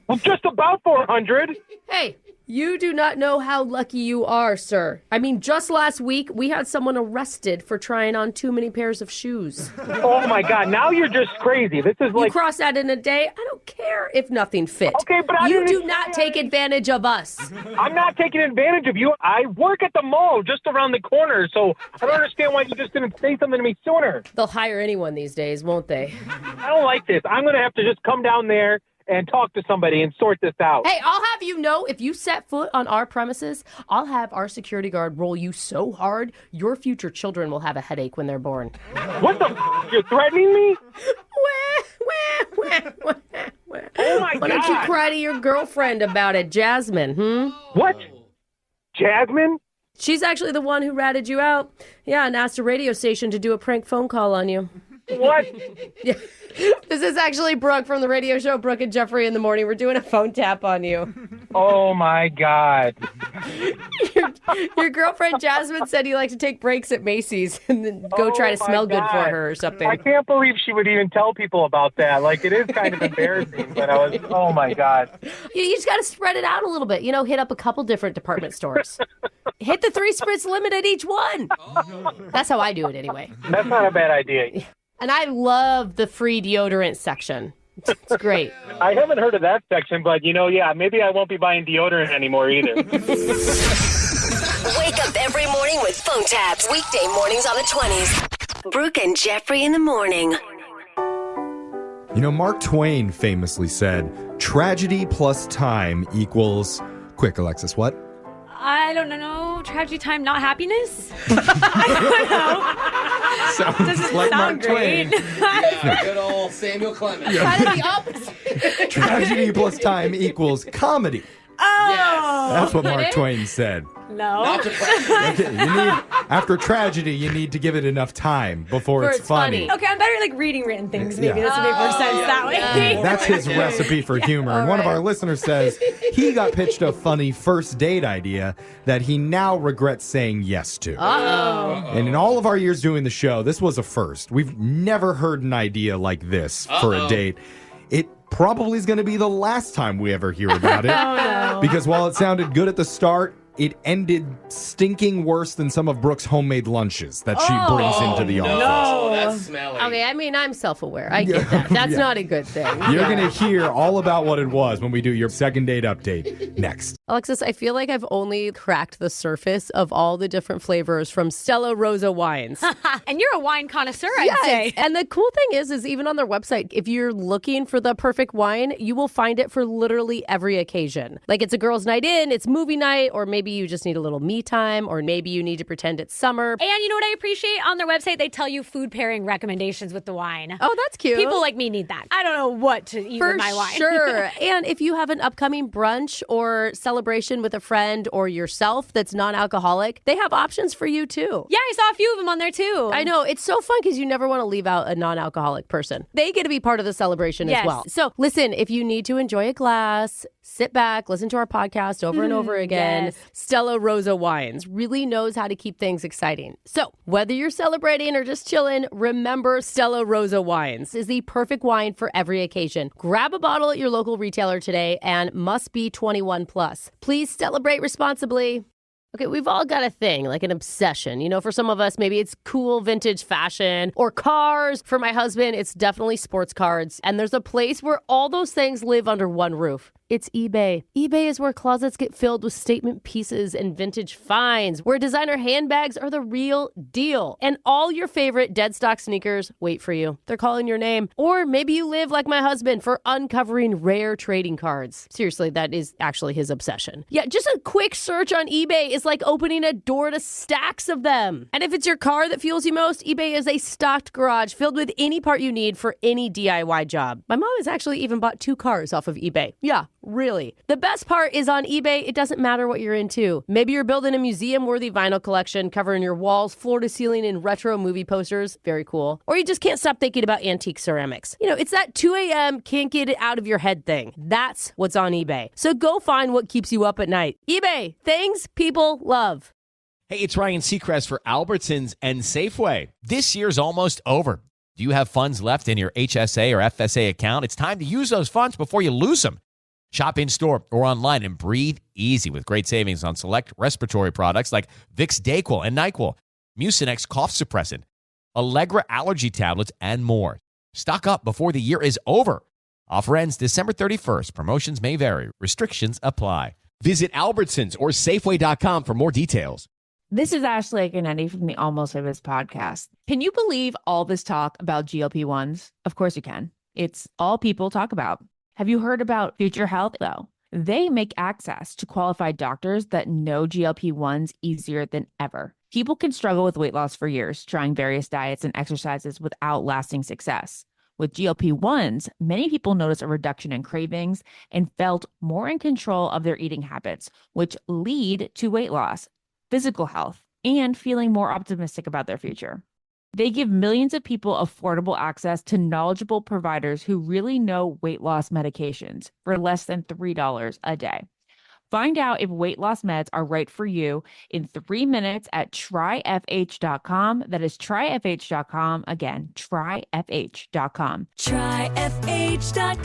Well, just about 400. Hey, you do not know how lucky you are, sir. I mean, just last week, we had someone arrested for trying on too many pairs of shoes. Oh, my God. Now you're just crazy. This is like... You cross that in a day, I don't care if nothing fit. Okay, but you do not take advantage of us. I'm not taking advantage of you. I work at the mall just around the corner, so I don't understand why you just didn't say something to me sooner. They'll hire anyone these days, won't they? I don't like this. I'm going to have to just come down there and talk to somebody and sort this out. Hey, I'll have you know, if you set foot on our premises, I'll have our security guard roll you so hard, your future children will have a headache when they're born. What the You're threatening me? Oh, my God. Why don't you cry to your girlfriend about it, Jasmine, What? Jasmine? She's actually the one who ratted you out. Yeah, and asked a radio station to do a prank phone call on you. What? Yeah. This is actually Brooke from the radio show Brooke and Jeffrey in the Morning. We're doing a phone tap on you. Oh, my God. Your girlfriend Jasmine said you like to take breaks at Macy's and then go try to smell good for her or something. I can't believe she would even tell people about that. Like, it is kind of embarrassing, but oh, my God. You just got to spread it out a little bit. You know, hit up a couple different department stores. Hit the 3 spritz limit at each one. That's how I do it anyway. That's not a bad idea. And I love the free deodorant section. It's great. I haven't heard of that section, but, yeah, maybe I won't be buying deodorant anymore either. Wake up every morning with phone taps. Weekday mornings on the 20s. Brooke and Jeffrey in the Morning. You know, Mark Twain famously said, tragedy plus time equals... Quick, Alexis, what? I don't know. Tragedy time, not happiness? I don't know. Doesn't like sound Mark great. Twain. Yeah, good old Samuel Clemens. Kind of the opposite. Tragedy plus time equals comedy. Oh. That's what Mark Twain said. No. Not depressing. Okay, after tragedy, you need to give it enough time before it's funny. Okay, I'm better at like reading written things. Maybe Yeah. this would make more sense that way. That's his recipe for humor. And one of our listeners says he got pitched a funny first date idea that he now regrets saying yes to. Uh-oh. And in all of our years doing the show, this was a first. We've never heard an idea like this for a date. It probably is going to be the last time we ever hear about it. Oh, no. Because while it sounded good at the start, it ended stinking worse than some of Brooke's homemade lunches that she brings into the office. No, that's smelly. Okay, I mean, I'm self-aware. I get that. That's not a good thing. You're going to hear all about what it was when we do your second date update next. Alexis, I feel like I've only cracked the surface of all the different flavors from Stella Rosa wines. And you're a wine connoisseur, I'd say. And the cool thing is even on their website, if you're looking for the perfect wine, you will find it for literally every occasion. Like it's a girl's night in, it's movie night, or maybe you just need a little me time, or maybe you need to pretend it's summer. And you know what I appreciate? On their website, they tell you food pairing recommendations with the wine. Oh, that's cute. People like me need that. I don't know what to eat with my wine. Sure. And if you have an upcoming brunch or celebration with a friend or yourself that's non-alcoholic, they have options for you too. Yeah, I saw a few of them on there too. I know. It's so fun because you never want to leave out a non-alcoholic person. They get to be part of the celebration as well. So listen, if you need to enjoy a glass, sit back, listen to our podcast over and over again. Yes. Stella Rosa Wines really knows how to keep things exciting. So whether you're celebrating or just chilling, remember Stella Rosa Wines is the perfect wine for every occasion. Grab a bottle at your local retailer today and must be 21 plus. Please celebrate responsibly. Okay, we've all got a thing, like an obsession. You know, for some of us, maybe it's cool vintage fashion or cars. For my husband, it's definitely sports cards. And there's a place where all those things live under one roof. It's eBay. eBay is where closets get filled with statement pieces and vintage finds, where designer handbags are the real deal. And all your favorite dead stock sneakers wait for you. They're calling your name. Or maybe you live like my husband for uncovering rare trading cards. Seriously, that is actually his obsession. Yeah, just a quick search on eBay is like opening a door to stacks of them. And if it's your car that fuels you most, eBay is a stocked garage filled with any part you need for any DIY job. My mom has actually even bought 2 cars off of eBay. Yeah. Really. The best part is on eBay, it doesn't matter what you're into. Maybe you're building a museum-worthy vinyl collection covering your walls, floor to ceiling in retro movie posters. Very cool. Or you just can't stop thinking about antique ceramics. You know, it's that 2 a.m. can't get it out of your head thing. That's what's on eBay. So go find what keeps you up at night. eBay. Things people love. Hey, it's Ryan Seacrest for Albertsons and Safeway. This year's almost over. Do you have funds left in your HSA or FSA account? It's time to use those funds before you lose them. Shop in-store or online and breathe easy with great savings on select respiratory products like Vicks DayQuil and NyQuil, Mucinex cough suppressant, Allegra allergy tablets, and more. Stock up before the year is over. Offer ends December 31st. Promotions may vary. Restrictions apply. Visit Albertsons or Safeway.com for more details. This is Ashley Canetti from the Almost Famous podcast. Can you believe all this talk about GLP-1s? Of course you can. It's all people talk about. Have you heard about Future Health, though? They make access to qualified doctors that know GLP-1s easier than ever. People can struggle with weight loss for years, trying various diets and exercises without lasting success. With GLP-1s, many people notice a reduction in cravings and felt more in control of their eating habits, which lead to weight loss, physical health, and feeling more optimistic about their future. They give millions of people affordable access to knowledgeable providers who really know weight loss medications for less than $3 a day. Find out if weight loss meds are right for you in 3 minutes at tryfh.com. That is tryfh.com. Again, tryfh.com. Tryfh.com.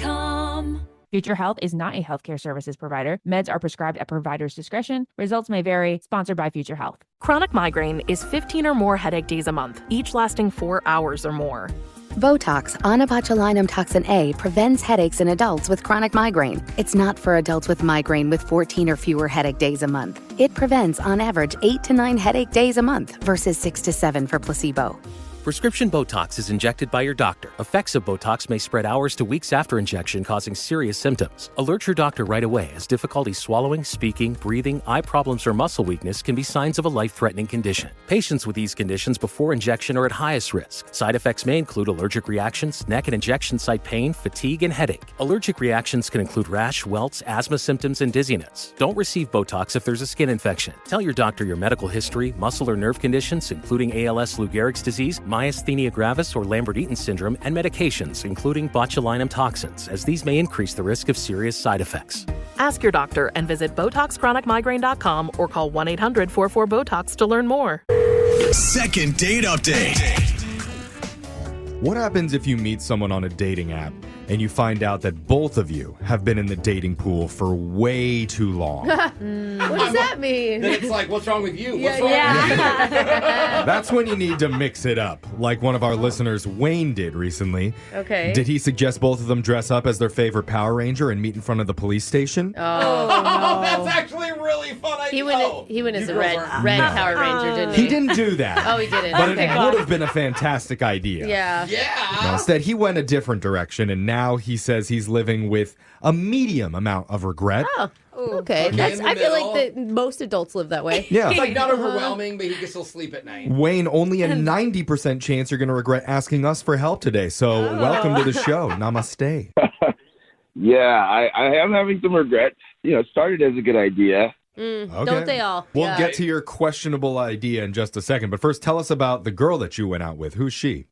Future Health is not a healthcare services provider. Meds are prescribed at provider's discretion. Results may vary. Sponsored by Future Health. Chronic migraine is 15 or more headache days a month, each lasting 4 hours or more. Botox, onabotulinum toxin A, prevents headaches in adults with chronic migraine. It's not for adults with migraine with 14 or fewer headache days a month. It prevents, on average, 8 to 9 headache days a month versus 6 to 7 for placebo. Prescription Botox is injected by your doctor. Effects of Botox may spread hours to weeks after injection, causing serious symptoms. Alert your doctor right away, as difficulty swallowing, speaking, breathing, eye problems, or muscle weakness can be signs of a life-threatening condition. Patients with these conditions before injection are at highest risk. Side effects may include allergic reactions, neck and injection site pain, fatigue, and headache. Allergic reactions can include rash, welts, asthma symptoms, and dizziness. Don't receive Botox if there's a skin infection. Tell your doctor your medical history, muscle or nerve conditions, including ALS, Lou Gehrig's disease, myasthenia gravis, or Lambert-Eaton syndrome, and medications, including botulinum toxins, as these may increase the risk of serious side effects. Ask your doctor and visit BotoxChronicMigraine.com or call 1-800-44-BOTOX to learn more. Second date update. What happens if you meet someone on a dating app and you find out that both of you have been in the dating pool for way too long? What does that mean? Then it's like, what's wrong with you? What's Yeah, wrong with you? That's when you need to mix it up, like one of our listeners, Wayne, did recently. Okay. Did he suggest both of them dress up as their favorite Power Ranger and meet in front of the police station? Oh, Oh, that's actually really fun. he went as a red Power Ranger, didn't he? He didn't do that. Oh, he didn't. But Okay. it would have been a fantastic idea. Yeah. No, instead, he went a different direction, and now he says he's living with a medium amount of regret. Oh, okay. Okay, That's. in the I feel middle. like that most adults live that way. Yeah. It's like not overwhelming, but he can still sleep at night. Wayne, only a 90% chance you're going to regret asking us for help today. So welcome to the show. Namaste. Yeah, I am having some regrets. It started as a good idea. Don't they all? We'll Yeah. get to your questionable idea in just a second. But first, tell us about the girl that you went out with. Who's she?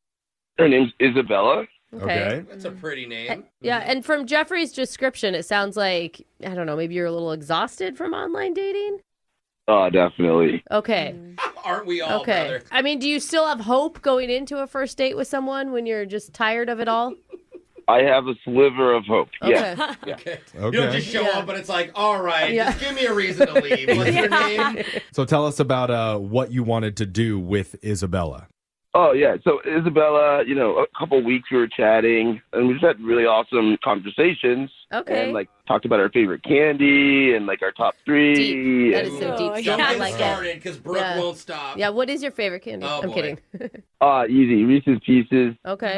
Her name's Isabella. Okay. That's a pretty name. Yeah, and from Jeffrey's description, it sounds like, I don't know, maybe you're a little exhausted from online dating? Oh, definitely. Okay. Aren't we all, Okay. brother? I mean, do you still have hope going into a first date with someone when you're just tired of it all? I have a sliver of hope. Yeah. Okay. Okay. You don't just show up and it's like, all right, Yeah. just give me a reason to leave. What's your name? So tell us about what you wanted to do with Isabella. Oh, yeah. So, Isabella, a couple weeks we were chatting, and we just had really awesome conversations. Okay. And, talked about our favorite candy and, our top three. Deep. That is so and- deep Don't stuff. I get like started because Brooke Yeah. won't stop. Yeah, what is your favorite candy? Oh, I'm boy. kidding. Easy. Reese's Pieces. Okay.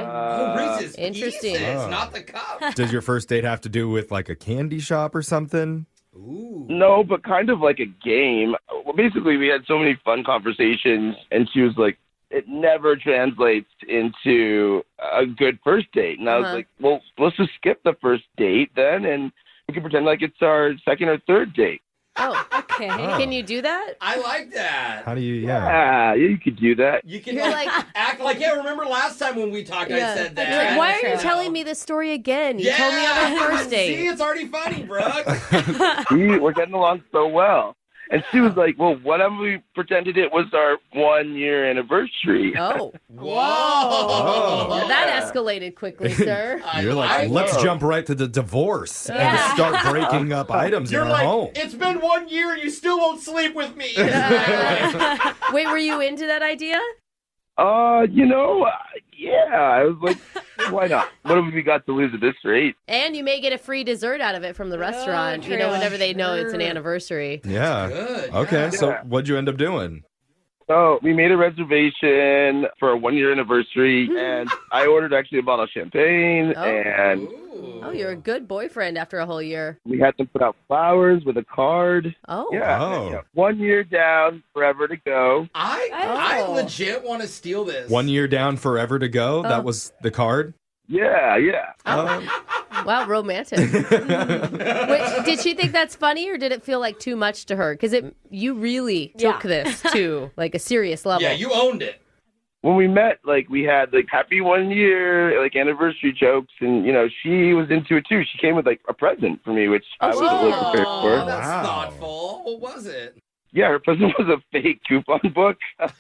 Reese's Interesting. Pieces, Oh. not the cup. Does your first date have to do with like a candy shop or something? No, but kind of like a game. Well, basically, we had so many fun conversations, and she was like, it never translates into a good first date. And I was like, well, let's just skip the first date then, and we can pretend like it's our second or third date. Oh, okay. Oh. Can you do that? I like that. How do you, Yeah, you could do that. You can You're like- act like, yeah, remember last time when we talked, I said that. You're like, why are you telling me this story again? You told me on our first date. See, it's already funny, Brooke. See, we're getting along so well. And she was like, well, what if we pretended it was our 1-year anniversary? Oh. Whoa. Well, that escalated quickly, sir. You're like, let's jump right to the divorce and start breaking up items You're in our like, home. it's been 1 year and you still won't sleep with me. Wait, were you into that idea? Yeah. I was like, why not? What have we got to lose at this rate? And you may get a free dessert out of it from the restaurant, true. whenever they know it's an anniversary. Yeah. Good, Okay, yeah. so what'd you end up doing? So we made a reservation for a 1-year anniversary, and I ordered actually a bottle of champagne, and Oh, you're a good boyfriend after a whole year. we had them put out flowers with a card. Oh. Yeah. Oh. yeah. 1 year down, forever to go. I Oh. legit want to steal this. 1 year down, forever to go. Oh. That was the card. Yeah, yeah. Wow, romantic. Wait, did she think that's funny, or did it feel like too much to her? Because you really took this to like a serious level. Yeah, you owned it. When we met, we had happy 1 year, anniversary jokes, and she was into it too. She came with a present for me, which I was a little prepared Oh, for. that's thoughtful. What was it? Yeah, her present was a fake coupon book. That's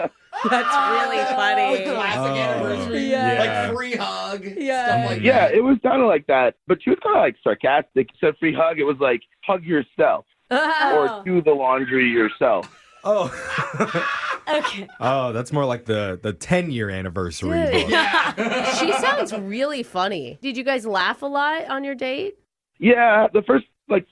really funny. Classic anniversary. Yeah. Like free hug. Yeah. Stuff like Yeah, that. it was kind of like that, but she was kind of sarcastic. She said free hug. It was like hug yourself or do the laundry yourself. Oh. Okay. Oh, that's more like the 10-year anniversary book. She sounds really funny. Did you guys laugh a lot on your date? Yeah, the first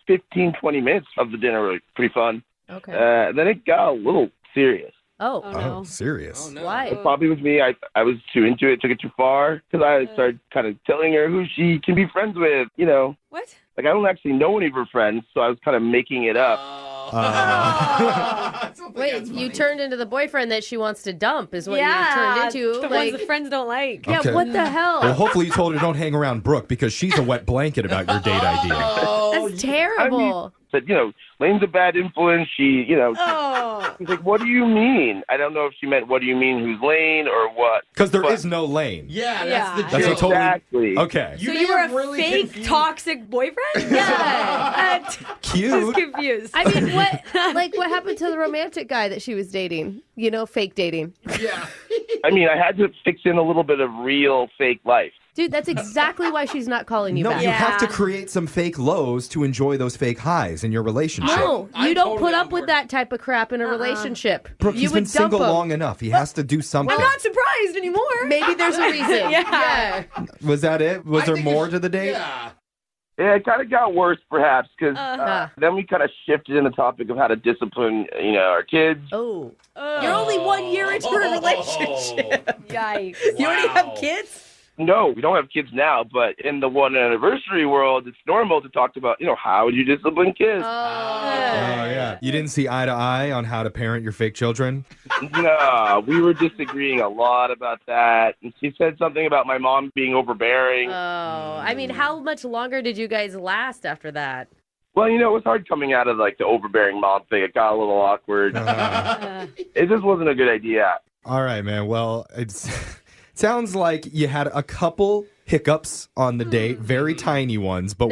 15, 20 minutes of the dinner were pretty fun. Okay. Then it got a little serious. Oh. Serious. Why? It probably was me. I was too into it, took it too far, because I started kind of telling her who she can be friends with, you know. What? Like, I don't actually know any of her friends, so I was kind of making it up. Wait, you turned into the boyfriend that she wants to dump is what you turned into. The ones the friends don't like. Yeah, Okay. what the hell? Well, hopefully you told her don't hang around Brooke because she's a wet blanket about your date idea. That's terrible. But, you know, Lane's a bad influence. She, you know, she's like, what do you mean? I don't know if she meant, what do you mean, who's Lane or what? Because there is no Lane. Yeah, that's the That's joke. a totally... Exactly. Okay. So you were a fake toxic boyfriend? Yeah. Cute. Just confused. I mean, what happened to the romantic guy that she was dating? You know, fake dating. Yeah. I mean, I had to fix in a little bit of real fake life. Dude, that's exactly why she's not calling you No, back. you have to create some fake lows to enjoy those fake highs in your relationship. No, you don't put up with that type of crap in a relationship. Brooke, you he's would been single dump him. long enough. He has to do something. I'm not surprised anymore. Maybe there's a reason. Yeah. Was that it? Was there more to the date? Yeah. Yeah, it kind of got worse, perhaps, because then we kind of shifted in the topic of how to discipline, you know, our kids. Oh. You're only 1 year into a relationship. Yikes. You already have kids? No, we don't have kids now, but in the 1 anniversary world, it's normal to talk about, you know, how would you discipline kids? Oh, yeah. You didn't see eye to eye on how to parent your fake children? No, we were disagreeing a lot about that. And she said something about my mom being overbearing. Oh, I mean, how much longer did you guys last after that? Well, you know, it was hard coming out of, like, the overbearing mom thing. It got a little awkward. It just wasn't a good idea. All right, man. Well, it's... Sounds like you had a couple hiccups on the date, very tiny ones, but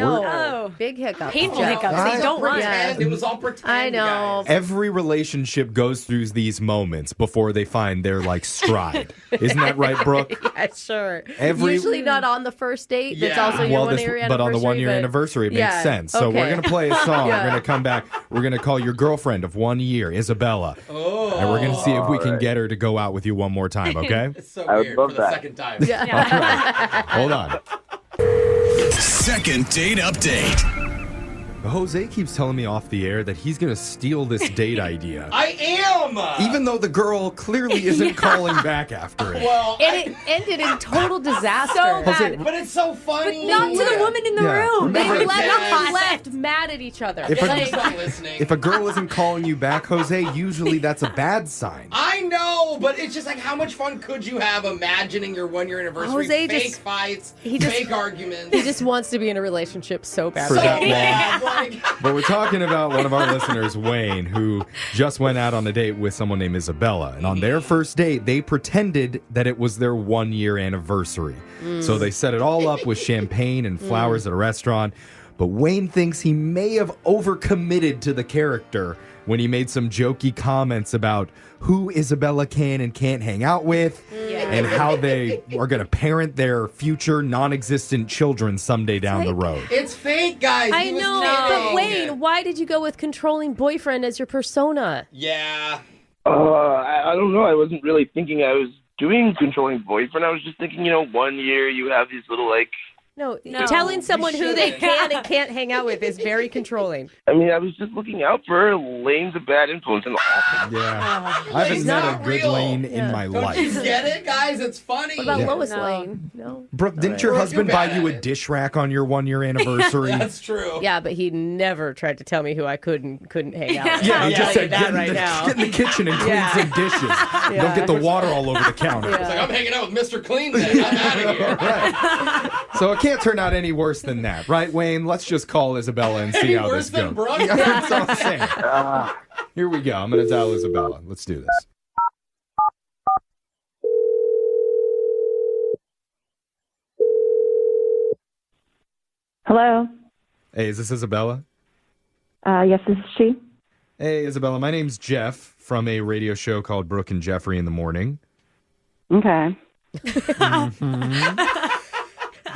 big hiccups. Painful hiccups. They don't run. It was all pretend. I know. Every relationship goes through these moments before they find their like stride. Isn't that right, Brooke? Yeah, sure. Every- Usually not on the first date. That's also your 1 year anniversary. But on the 1 year anniversary, it makes sense. So we're going to play a song. We're going to come back. We're going to call your girlfriend of 1 year, Isabella. And we're going to see if we can get her to go out with you one more time, okay? It's so I would weird love for the that. second time. Yeah. Hold on. Second date update. Jose keeps telling me off the air that he's going to steal this date idea. I am! Even though the girl clearly isn't calling back after it. Well, And it ended in total disaster. So Jose, bad. but it's so funny. But not to the woman in the room. They Remember- left mad at each other. If She's a, not listening. if a girl isn't calling you back, Jose, usually that's a bad sign. I know, but it's just like, how much fun could you have imagining your 1 year anniversary? Jose Fake just- fights, he just- fake arguments. He just wants to be in a relationship so bad. For that long. Yeah, like, But we're talking about one of our listeners, Wayne, who just went out on a date with someone named Isabella. And on their first date, they pretended that it was their 1 year anniversary. So they set it all up with champagne and flowers at a restaurant. But Wayne thinks he may have overcommitted to the character when he made some jokey comments about who Isabella can and can't hang out with and how they are going to parent their future non-existent children someday down the road. it's fake, guys. I He was know, kidding. but Wayne, why did you go with controlling boyfriend as your persona? Yeah. I don't know. I wasn't really thinking I was doing controlling boyfriend. I was just thinking, you know, 1 year you have these little, like, No, telling someone who they can and can't hang out with is very controlling. I mean, I was just looking out for her. Lane's a bad influence in the office. Yeah. I haven't It's met not a good real. Lane in my Don't life. you get it, guys? It's funny. What about Yeah. Lois No. Lane? No. Brooke, didn't your Brooke, husband you're buy bad you a at it. dish rack on your 1 year anniversary? That's true. Yeah, but he never tried to tell me who I couldn't hang out with. Yeah, I'll he just tell said you get that in, right the, now. get in the kitchen and clean some dishes. Don't get the water all over the counter. It's like, I'm hanging out with Mr. Clean then. I'm out of here. Right. So it can't turn out any worse than that, right, Wayne? Let's just call Isabella and see Any how worse this than goes. Brooke? Yeah, that's what I'm saying. Here we go. I'm going to dial Isabella. Let's do this. Hello. Hey, is this Isabella? Yes, this is she. Hey, Isabella. My name's Jeff from a radio show called Brooke and Jeffrey in the Morning. Okay.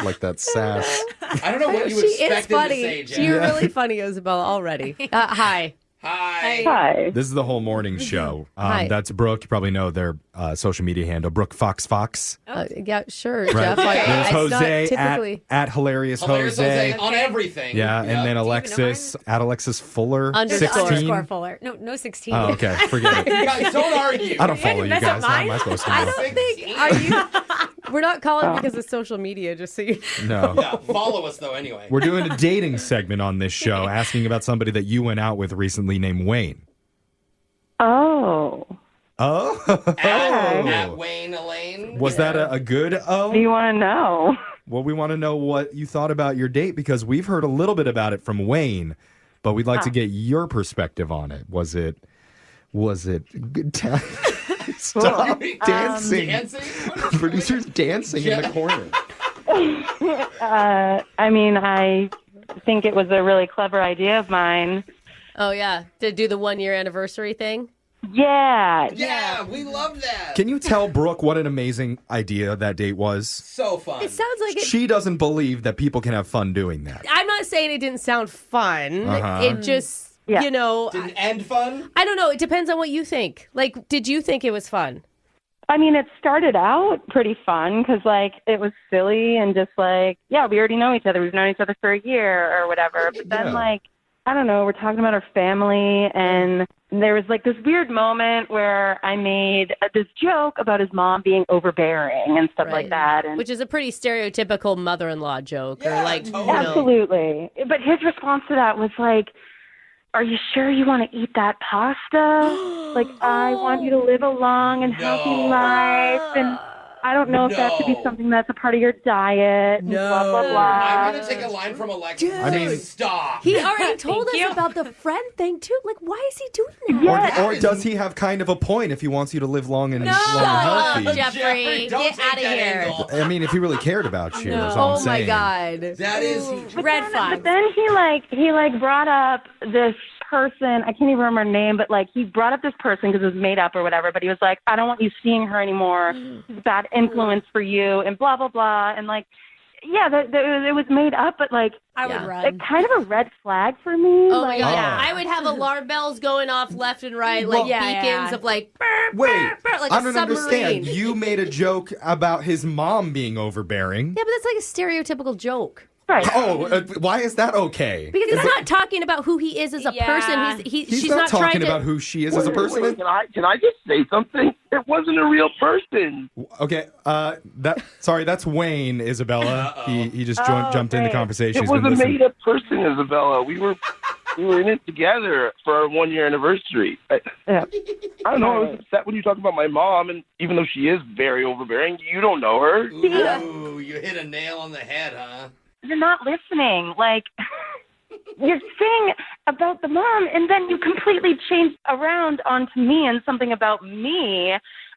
Like that sass. I don't know what you She expected is funny. to say, Jeff. You're really funny, Isabella, already. Hi. Hi. Hi. This is the whole morning show. Hi. That's Brooke. You probably know their social media handle, Brooke Fox Fox. Yeah, sure, Right. Jeff. Like, There's it's Jose not typically at Hilarious Jose. on everything. Yeah, and then Alexis at Alexis Fuller. Underscore Fuller. No 16. Oh, okay. Forget it. You guys don't argue. I don't follow you mess up guys. How am I mine? supposed to I know? don't think. Are you? We're not calling because of social media. Just so you. No. Yeah, follow us though anyway. We're doing a dating segment on this show, asking about somebody that you went out with recently named Wayne. Oh. Oh. At Wayne Elaine. Was that a good oh? What do you want to know? Well, we want to know what you thought about your date because we've heard a little bit about it from Wayne, but we'd like to get your perspective on it. Was it a good time? Stop dancing. Producer's dancing in the corner. I mean, I think it was a really clever idea of mine. Oh yeah, to do the 1 year anniversary thing. Yeah. Yeah, we love that. Can you tell Brooke what an amazing idea that date was? So fun. It sounds like it. She doesn't believe that people can have fun doing that. I'm not saying it didn't sound fun. Uh-huh. It just, you know. Didn't end fun? I don't know. It depends on what you think. Like, did you think it was fun? I mean, it started out pretty fun because, like, it was silly and just like, yeah, we already know each other. We've known each other for a year or whatever. But then, like, I don't know, we're talking about our family, and there was, like, this weird moment where I made this joke about his mom being overbearing and stuff like that. And Which is a pretty stereotypical mother-in-law joke. Or like, totally. Absolutely. But his response to that was like, are you sure you want to eat that pasta? Like, I want you to live a long and healthy life, and I don't know if that should be something that's a part of your diet. And blah, blah, blah. I'm going to take a line from Alexis. I mean, stop. He already told us about the friend thing, too. Like, why is he doing that? Or does he have kind of a point if he wants you to live long and healthy? Jeffrey, get out of here. I mean, if he really cared about you, that's all I'm saying. Oh, my God. That is red flag. But then he brought up this person. I can't even remember her name, but like he brought up this person because it was made up or whatever. But he was like, I don't want you seeing her anymore. She's a bad influence for you, and blah blah blah. And like, yeah, it was made up, but like I would run. It's kind of a red flag for me. Oh like, my God. I would have alarm bells going off left and right, like beacons of like, Wait, like I a don't submarine. understand. You made a joke about his mom being overbearing. Yeah, but that's like a stereotypical joke. Right. Oh, why is that okay? Because he's not talking about who he is as a person. He's She's not talking trying to... about who she is as a person. Wait, can I just say something? It wasn't a real person. Okay, that's Wayne, Isabella. He just jumped in the conversation. It He's was been a listening. made-up person, Isabella. We were in it together for our 1 year anniversary. I don't know. I was upset when you talked about my mom, and even though she is very overbearing, you don't know her. Ooh, you hit a nail on the head, huh? You're not listening. Like, you're saying about the mom, and then you completely change around onto me and something about me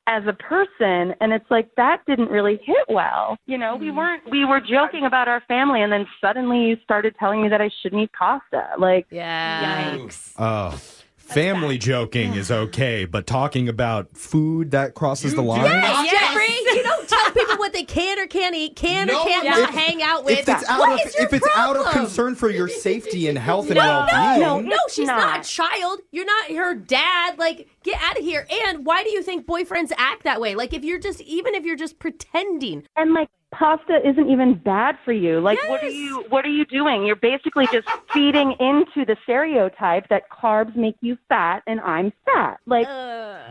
as a person, and it's like that didn't really hit well. You know, we were joking about our family, and then suddenly you started telling me that I shouldn't eat pasta. Like, yikes. Oh. Family joking is okay, but talking about food, that crosses the line? Yes, Jeffrey, you don't tell people what they can or can't eat, or can't not hang out with. If it's out of concern for your safety and health and well-being. No, she's not a child. You're not her dad. Like, get out of here. And why do you think boyfriends act that way? Like, even if you're just pretending. And like, pasta isn't even bad for you. Like, what are you doing? You're basically just feeding into the stereotype that carbs make you fat and I'm fat. Like,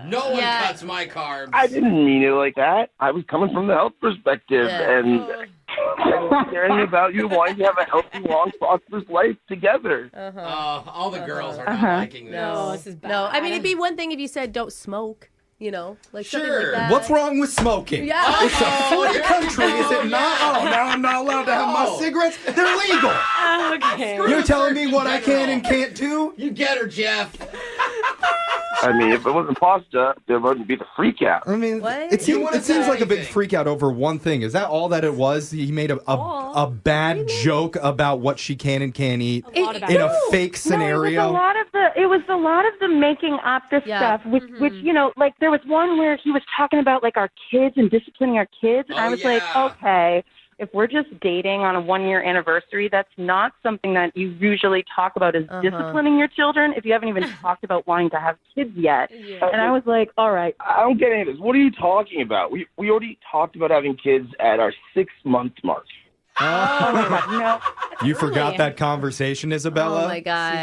no one cuts my carbs. I didn't mean it like that. I was coming from the health perspective and caring about you wanting to have a healthy, long, prosperous life together. All the girls are not liking this. No, this is bad. No, I mean, it'd be one thing if you said don't smoke. You know, like something like that. What's wrong with smoking? Yeah. It's a free country, is it not? Oh, now I'm not allowed to have my cigarettes? They're legal. Okay. You're telling me what I can and can't do? You get her, Jeff. I mean, if it wasn't pasta, there wouldn't be the freak out. I mean, it seems like a big freak out over one thing. Is that all that it was? He made a bad joke about what she can and can't eat in a fake scenario? No, it was a lot of the making up this stuff, which you know, like there was one where he was talking about like our kids and disciplining our kids, and I was like, okay, if we're just dating on a 1-year anniversary, that's not something that you usually talk about as disciplining your children if you haven't even talked about wanting to have kids yet. And I was like, all right. I don't get any of this. What are you talking about? We already talked about having kids at our 6-month mark. Oh my God, no. You forgot that conversation, Isabella? Oh my God.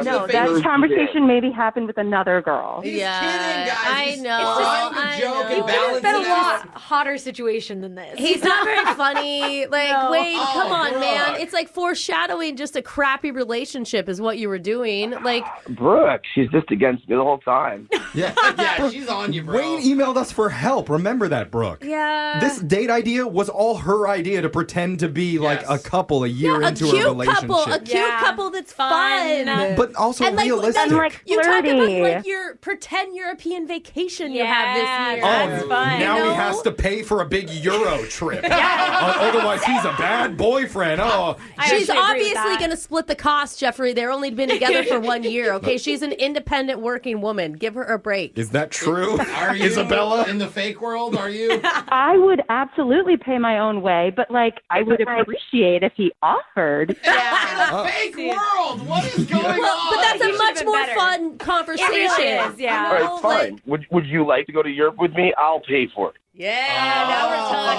No, that conversation maybe happened with another girl. He's kidding, guys. I know. It's just a joke and It's balance been a it lot out. hotter situation than this. He's not very funny. Like, No. Wade, come on, Brooke. man. It's like foreshadowing just a crappy relationship is what you were doing. Like, Brooke, she's just against me the whole time. Yeah, she's on you, bro. Wayne emailed us for help. Remember that, Brooke? yeah. This date idea was all her idea to pretend to be like a couple a year a into cute a relationship. couple, a cute couple that's fun. But also and like, realistic. and like you talk about flirty. like your pretend European vacation you have this year. Oh, fun. now You he know? has to pay for a big Euro trip. Otherwise, he's a bad boyfriend. Oh, She's actually agree with obviously that. going to split the cost, Jeffrey. They're only been together for 1 year, okay? She's an independent working woman. Give her a break. is that true, Are you Isabella? in the fake world? Are you? I would absolutely pay my own way, but like I would appreciate if he offered. In a fake world. What is going on? But that's He a should've much been more better. fun conversation. It really is, yeah. All right, fine. Would you like to go to Europe with me? I'll pay for it. Yeah, now we're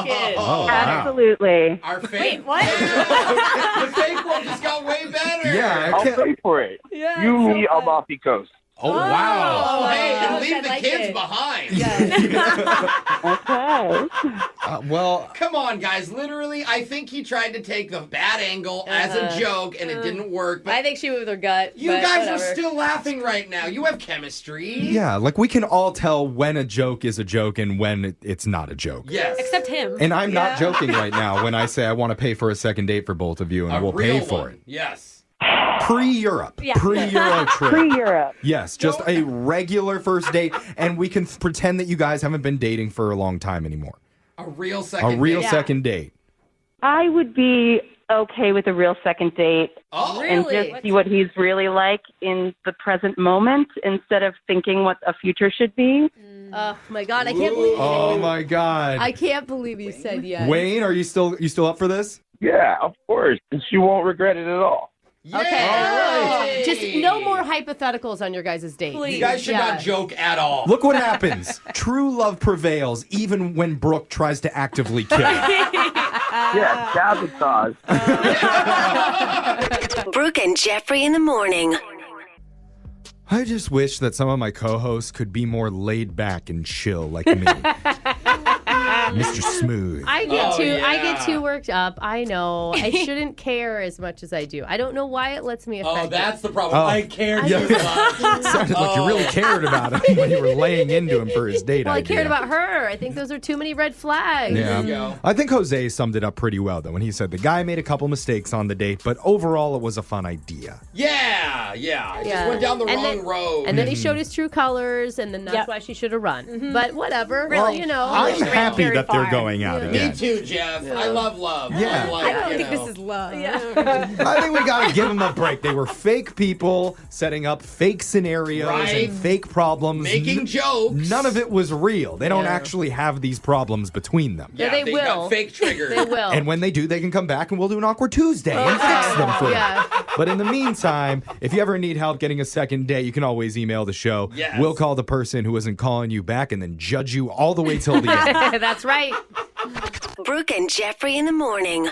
talking. Oh, wow. Absolutely. Our fake. Wait, what? The fake world just got way better. Yeah, I I'll can't. pay for it. Yeah, you, so me, fun. Amalfi Coast. Oh, wow. Oh, hey, and gosh, leave I the like kids it. behind. Okay. Well, Come on, guys. Literally, I think he tried to take the bad angle as a joke, and it didn't work. But I think she went with her gut. you but guys whatever. are still laughing right now. You have chemistry. yeah, like we can all tell when a joke is a joke and when it's not a joke. Yes. Except him. And I'm not joking right now when I say I want to pay for a second date for both of you, and A we'll real pay for one. it. Yes. Pre-Europe Pre-Euro trip. Pre-Europe. Yes, just a regular first date, and we can pretend that you guys haven't been dating for a long time anymore. A real second A real date. second date. I would be okay with a real second date Oh, and just see what he's really like in the present moment instead of thinking what a future should be. Oh my God, I can't believe. Oh my God. I can't believe you said yes. Wayne, are you still up for this? Yeah, of course. And she won't regret it at all. Okay. Just no more hypotheticals on your guys' date. You guys should not joke at all. Look what happens. True love prevails even when Brooke tries to actively kill. Yeah, sabotage. Brooke and Jeffrey in the morning. I just wish that some of my co-hosts could be more laid back and chill like me. Mr. Smooth. I get too worked up. I know. I shouldn't care as much as I do. I don't know why it lets me affect Oh, that's it. the problem. Oh. I cared Yeah. too much. Sounded like you really cared about him when you were laying into him for his date Well, I idea. cared about her. I think those are too many red flags. Yeah. I think Jose summed it up pretty well, though, when he said the guy made a couple mistakes on the date, but overall it was a fun idea. Yeah. I just went down the wrong road. And then he showed his true colors, and then that's why she should have run. But whatever. Really? Well, you know. I'm happy very that they're far. going out Me again. too, Jeff. I love love. Yeah. I'm like, I don't you think know. this is love. I think we gotta give them a break. They were fake people setting up fake scenarios Right. and fake problems. Making jokes. None of it was real. They don't actually have these problems between them. Yeah, they will. Got fake triggers. They will. And when they do, they can come back and we'll do an awkward Tuesday and fix them for Yeah. you. But in the meantime, if you ever need help getting a second date, you can always email the show. Yes. We'll call the person who isn't calling you back and then judge you all the way till the end. That's right. Brooke and Jeffrey in the morning.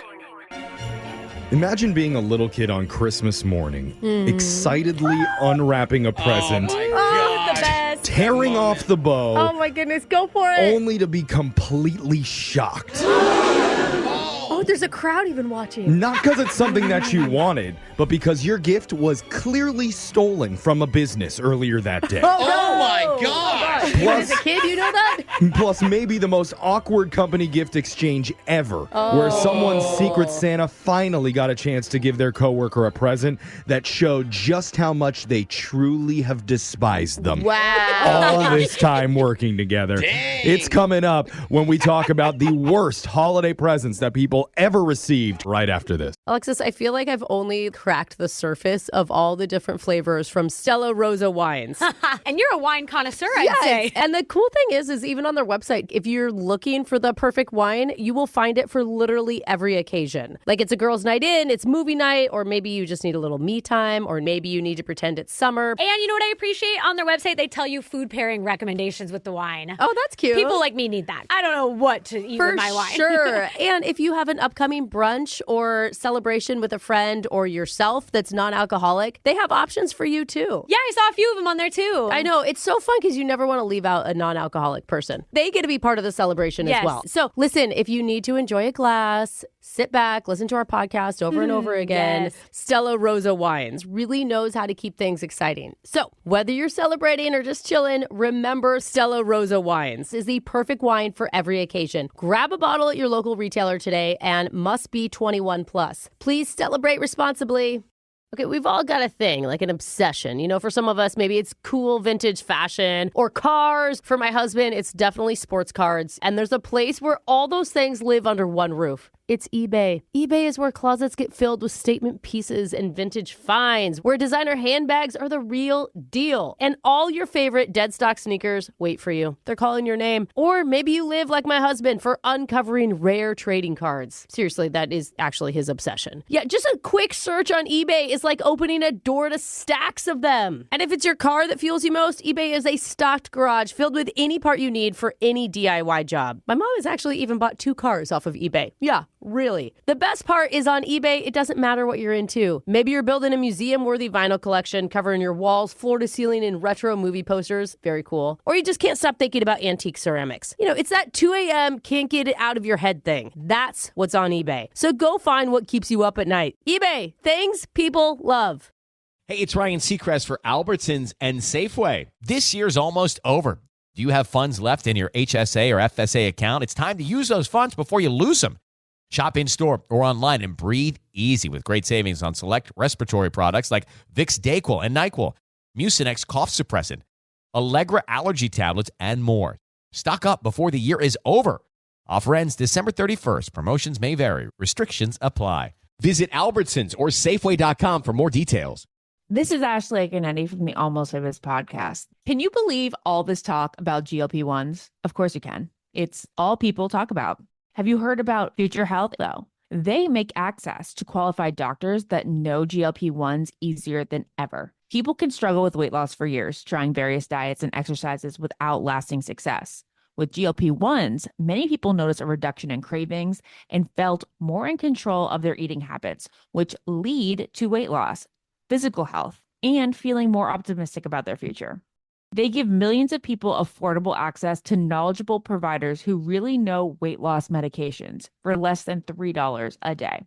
Imagine being a little kid on Christmas morning, excitedly unwrapping a present, Oh, the best. tearing off the bow, Oh my goodness, go for it. only to be completely shocked. Oh, there's a crowd even watching. Not because it's something that you wanted, but because your gift was clearly stolen from a business earlier that day. Oh my gosh. Even as a kid, you know that? Plus, maybe the most awkward company gift exchange ever, where someone's Secret Santa finally got a chance to give their coworker a present that showed just how much they truly have despised them. Wow. All this time working together. Dang. It's coming up when we talk about the worst holiday presents that people ever received right after this. Alexis, I feel like I've only cracked the surface of all the different flavors from Stella Rosa wines. And you're a wine connoisseur, I'd say. And the cool thing is even on their website, if you're looking for the perfect wine, you will find it for literally every occasion. Like it's a girl's night in, it's movie night, or maybe you just need a little me time, or maybe you need to pretend it's summer. And you know what I appreciate? On their website, they tell you food pairing recommendations with the wine. Oh, that's cute. People like me need that. I don't know what to eat with my wine. For sure. And if you have an upcoming brunch or celebration with a friend or yourself that's non-alcoholic, they have options for you too. Yeah, I saw a few of them on there too. I know. It's so fun because you never want to leave out a non-alcoholic person. They get to be part of the celebration as well. So listen, if you need to enjoy a glass, sit back, listen to our podcast over and over again. Yes. Stella Rosa Wines really knows how to keep things exciting. So whether you're celebrating or just chilling, remember Stella Rosa Wines is the perfect wine for every occasion. Grab a bottle at your local retailer today and must be 21 plus. Please celebrate responsibly. Okay, we've all got a thing, like an obsession. You know, for some of us, maybe it's cool vintage fashion or cars. For my husband, it's definitely sports cards. And there's a place where all those things live under one roof. It's eBay. eBay is where closets get filled with statement pieces and vintage finds, where designer handbags are the real deal. And all your favorite dead stock sneakers wait for you. They're calling your name. Or maybe you live like my husband for uncovering rare trading cards. Seriously, that is actually his obsession. Yeah, just a quick search on eBay is like opening a door to stacks of them. And if it's your car that fuels you most, eBay is a stocked garage filled with any part you need for any DIY job. My mom has actually even bought 2 cars off of eBay. Yeah. Really. The best part is on eBay, it doesn't matter what you're into. Maybe you're building a museum-worthy vinyl collection covering your walls, floor to ceiling in retro movie posters. Very cool. Or you just can't stop thinking about antique ceramics. You know, it's that 2 a.m. can't get it out of your head thing. That's what's on eBay. So go find what keeps you up at night. eBay. Things people love. Hey, it's Ryan Seacrest for Albertsons and Safeway. This year's almost over. Do you have funds left in your HSA or FSA account? It's time to use those funds before you lose them. Shop in-store or online and breathe easy with great savings on select respiratory products like Vicks DayQuil and NyQuil, Mucinex cough suppressant, Allegra allergy tablets, and more. Stock up before the year is over. Offer ends December 31st. Promotions may vary. Restrictions apply. Visit Albertsons or Safeway.com for more details. This is Ashley Ganetti from the Almost Famous podcast. Can you believe all this talk about GLP-1s? Of course you can. It's all people talk about. Have you heard about Future Health, though? They make access to qualified doctors that know GLP-1s easier than ever. People can struggle with weight loss for years, trying various diets and exercises without lasting success. With GLP-1s, many people notice a reduction in cravings and felt more in control of their eating habits, which lead to weight loss, physical health, and feeling more optimistic about their future. They give millions of people affordable access to knowledgeable providers who really know weight loss medications for less than $3 a day.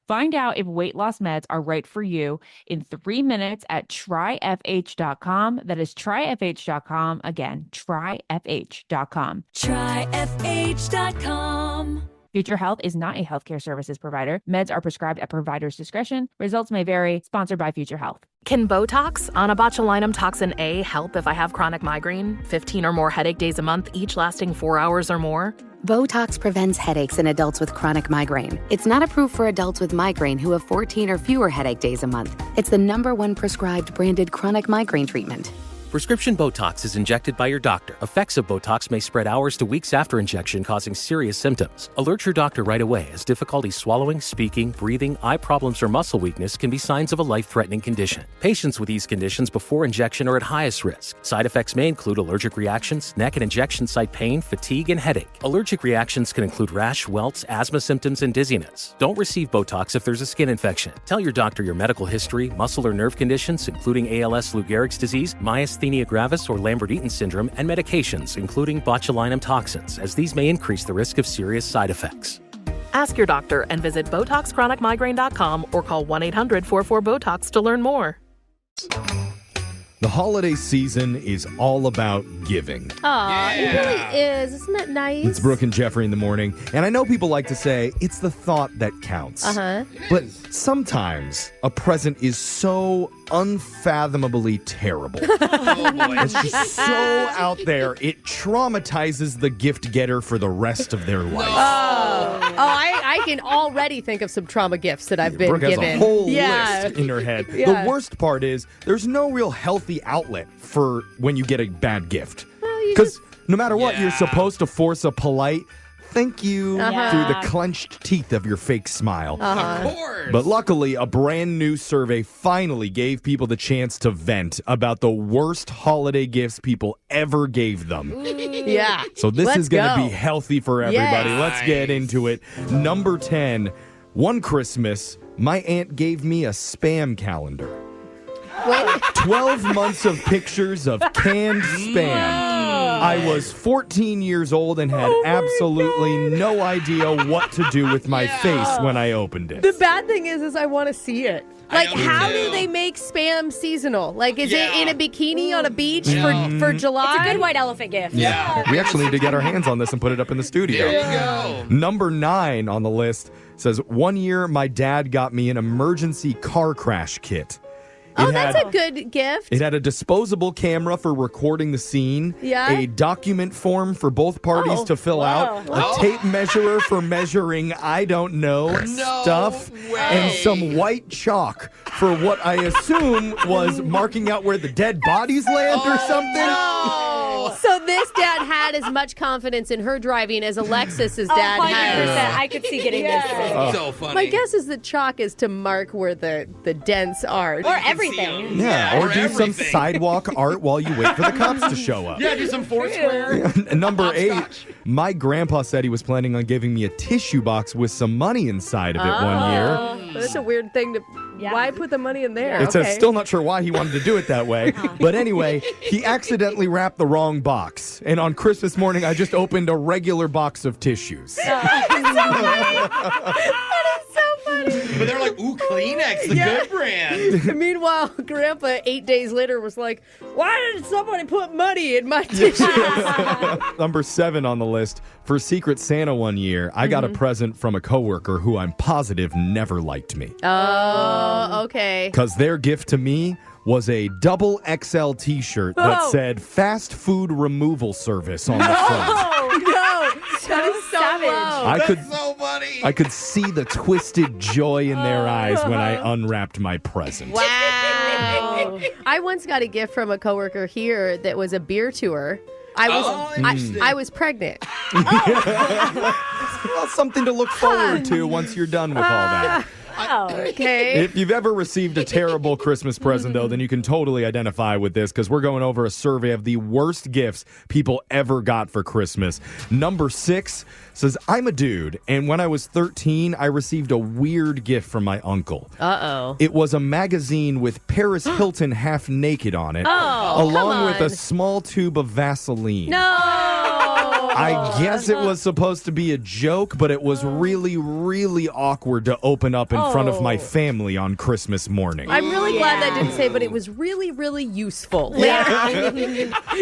Find out if weight loss meds are right for you in 3 minutes at tryfh.com. That is tryfh.com. Again, tryfh.com. Tryfh.com. Future Health is not a healthcare services provider. Meds are prescribed at provider's discretion. Results may vary. Sponsored by Future Health. Can Botox, onabotulinum toxin A, help if I have chronic migraine? 15 or more headache days a month, each lasting 4 hours or more? Botox prevents headaches in adults with chronic migraine. It's not approved for adults with migraine who have 14 or fewer headache days a month. It's the #1 prescribed branded chronic migraine treatment. Prescription Botox is injected by your doctor. Effects of Botox may spread hours to weeks after injection, causing serious symptoms. Alert your doctor right away, as difficulty swallowing, speaking, breathing, eye problems, or muscle weakness can be signs of a life-threatening condition. Patients with these conditions before injection are at highest risk. Side effects may include allergic reactions, neck and injection site pain, fatigue, and headache. Allergic reactions can include rash, welts, asthma symptoms, and dizziness. Don't receive Botox if there's a skin infection. Tell your doctor your medical history, muscle or nerve conditions, including ALS, Lou Gehrig's disease, myasthenia gravis or Lambert-Eaton syndrome, and medications, including botulinum toxins, as these may increase the risk of serious side effects. Ask your doctor and visit BotoxChronicMigraine.com or call 1-800-44-BOTOX to learn more. The holiday season is all about giving. Aw, it really is. Isn't that nice? It's Brooke and Jeffrey in the morning. And I know people like to say it's the thought that counts. Uh-huh. But sometimes a present is so unfathomably terrible. It's just so out there, it traumatizes the gift getter for the rest of their life. I can already think of some trauma gifts that I've been Brooke given. has a whole list in her head. Yeah. The worst part is there's no real healthy outlet for when you get a bad gift. Because no matter what, you're supposed to force a polite thank you through the clenched teeth of your fake smile. Of course. But luckily, a brand new survey finally gave people the chance to vent about the worst holiday gifts people ever gave them. Yeah. So this is going to go. be healthy for everybody. Yes. Let's get into it. Number 10, one Christmas, my aunt gave me a spam calendar. 12 months of pictures of canned spam. I was 14 years old and had absolutely no idea what to do with my face when I opened it. The bad thing is I want to see it. Like, how do they make spam seasonal? Like, is it in a bikini on a beach for July? It's a good white elephant gift. Yeah. We actually need to get our hands on this and put it up in the studio. There you go. Number 9 on the list says, one year my dad got me an emergency car crash kit. That's a good gift. It had a disposable camera for recording the scene, a document form for both parties to fill out, a tape measurer for measuring I don't know stuff, and some white chalk for what I assume was marking out where the dead bodies land or something. So this dad had as much confidence in her driving as Alexis's dad 100%. had. I could see getting this. So funny. My guess is the chalk is to mark where the dents are. Or everything. Yeah, or do some sidewalk art while you wait for the cops to show up. Yeah, do some Foursquare. Number 8, my grandpa said he was planning on giving me a tissue box with some money inside of it one year. That's a weird thing to... Why put the money in there? It says still not sure why he wanted to do it that way. But anyway, he accidentally wrapped the wrong box. And on Christmas morning, I just opened a regular box of tissues. But they're like, ooh, Kleenex, the good brand. Meanwhile, Grandpa 8 days later was like, why did somebody put money in my tissues? Number 7 on the list. For Secret Santa one year, I got a present from a coworker who I'm positive never liked me. Oh, okay. Because their gift to me was a double XL t-shirt that said fast food removal service on the front. Oh, no. That is so savage. That's so funny. I could see the twisted joy in their eyes when I unwrapped my present. Wow. I once got a gift from a coworker here that was a beer tour. I was pregnant. Well, something to look forward to once you're done with all that. Okay. If you've ever received a terrible Christmas present, though, then you can totally identify with this because we're going over a survey of the worst gifts people ever got for Christmas. Number 6 says, I'm a dude, and when I was 13, I received a weird gift from my uncle. Uh-oh. It was a magazine with Paris Hilton half naked on it, along with a small tube of Vaseline. No. I guess it was supposed to be a joke, but it was really, really awkward to open up in front of my family on Christmas morning. I'm really glad that didn't say, but it was really, really useful.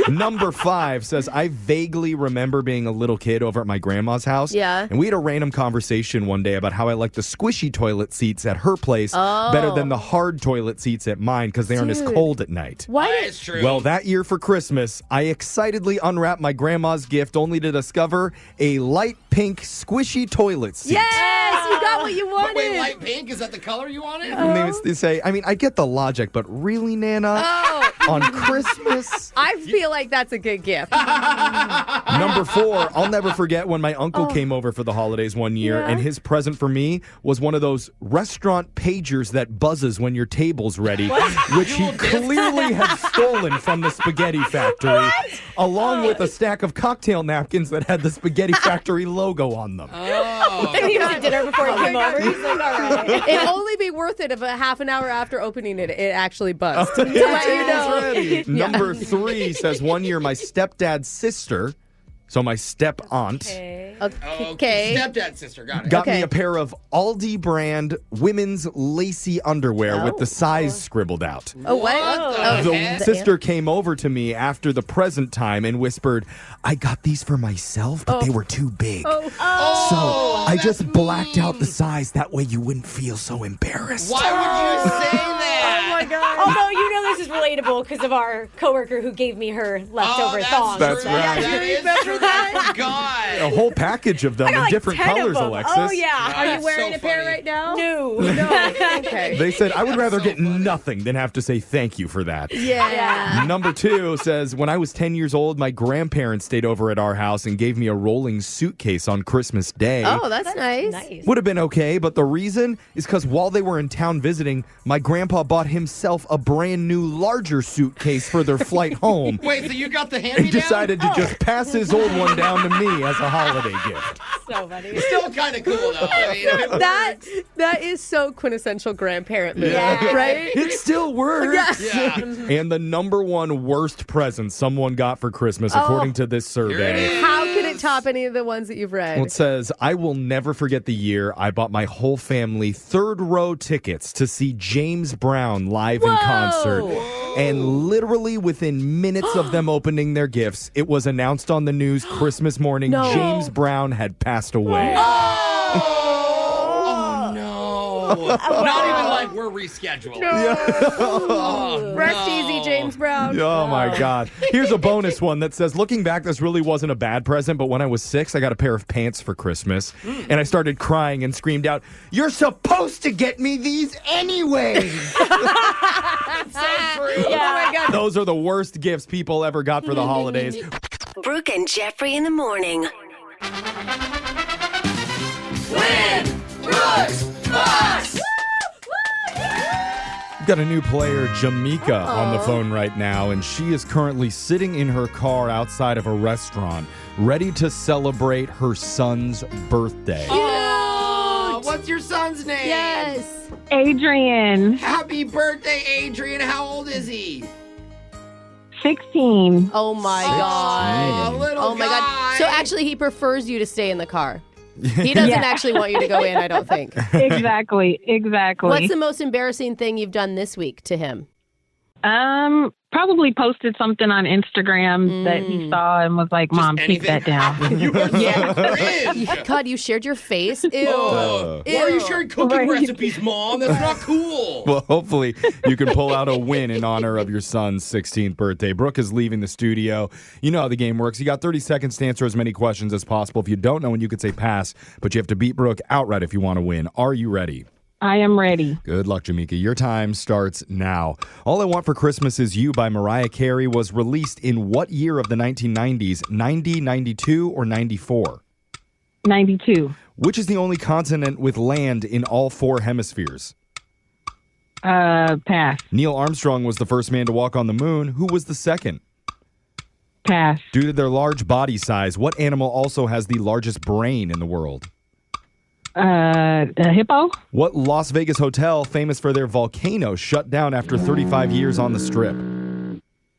Number 5 says, I vaguely remember being a little kid over at my grandma's house. Yeah. And we had a random conversation one day about how I like the squishy toilet seats at her place better than the hard toilet seats at mine because they aren't as cold at night. Why? That's true. Well, that year for Christmas, I excitedly unwrapped my grandma's gift only to discover a light pink squishy toilet seat. Yes, you got what you But wanted. wait, light pink? Is that the color you wanted? They say, I mean, I get the logic, but really, Nana? On Christmas? I feel like that's a good gift. Number 4, I'll never forget when my uncle came over for the holidays one year, and his present for me was one of those restaurant pagers that buzzes when your table's ready, which he clearly had stolen from the Spaghetti Factory, along with a stack of cocktail napkins that had the Spaghetti Factory logo on them. And he was at dinner before he came over. He's like, all right. It'd only be worth it if a half an hour after opening it, it actually buzzed. To let you know. Number 3 says one year my stepdad's sister, so my step aunt, Okay. Stepdad's sister. Got it. Got me a pair of Aldi brand women's lacy underwear with the size scribbled out. Oh, what? The sister came over to me after the present time and whispered, I got these for myself, but they were too big. So I just blacked out the size. That way you wouldn't feel so embarrassed. Why would you say that? Oh my God. Although you know this is relatable because of our coworker who gave me her leftover thongs. That's right. That is true. Oh, God. A whole package of them in different 10 of colors, them. Alexis. Oh, yeah. Are you wearing a pair right now? No. Okay. They said, I would rather get nothing than have to say thank you for that. Yeah. Number 2 says, when I was 10 years old, my grandparents stayed over at our house and gave me a rolling suitcase on Christmas Day. Oh, that's nice. Would have been okay, but the reason is because while they were in town visiting, my grandpa bought himself a brand new larger suitcase for their flight home. Wait, so you got the And hand-me-down? decided to just pass his old one down to me as a holiday gift. So funny. Still kind of cool, though. I mean, if it That is so quintessential grandparent move, Yeah. right? It still works. Yes. Yeah. And the number one worst present someone got for Christmas, according to this survey. How could it top any of the ones that you've read? Well, it says, I will never forget the year I bought my whole family third row tickets to see James Brown live in concert. And literally within minutes of them opening their gifts, it was announced on the news Christmas morning James Brown had passed away. Oh, no. Not even like we're rescheduling. Rest easy, James Brown. Oh, my God. Here's a bonus one that says, looking back, this really wasn't a bad present, but when I was 6, I got a pair of pants for Christmas. And I started crying and screamed out, you're supposed to get me these anyway. That's so true. Oh, my God. Those are the worst gifts people ever got for the holidays. Brooke and Jeffrey in the morning. Win! Brooks! Box! We've got a new player, Jamaica, on the phone right now, and she is currently sitting in her car outside of a restaurant, ready to celebrate her son's birthday. Oh, what's your son's name? Yes. Adrian, Happy birthday, Adrian. How old is he? 16. Oh, my God. Oh, little Oh, my God. guy. So actually, he prefers you to stay in the car. He doesn't actually want you to go in, I don't think. Exactly. What's the most embarrassing thing you've done this week to him? Probably posted something on Instagram that he saw and was like, Mom, keep that down. You are so cringe. God, you shared your face? Ew. Why are you sharing cooking recipes, Mom? That's not cool. Well, hopefully you can pull out a win in honor of your son's 16th birthday. Brooke is leaving the studio. You know how the game works. You got 30 seconds to answer as many questions as possible. If you don't know, and you could say pass, but you have to beat Brooke outright if you want to win. Are you ready? I am ready. Good luck, Jamaica. Your time starts now. All I Want for Christmas Is You by Mariah Carey was released in what year of the 1990s? 90, 92, or 94? 92. Which is the only continent with land in all 4 hemispheres? Pass. Neil Armstrong was the first man to walk on the moon. Who was the second? Pass. Due to their large body size, what animal also has the largest brain in the world? A hippo? What Las Vegas hotel, famous for their volcano, shut down after 35 years on the Strip?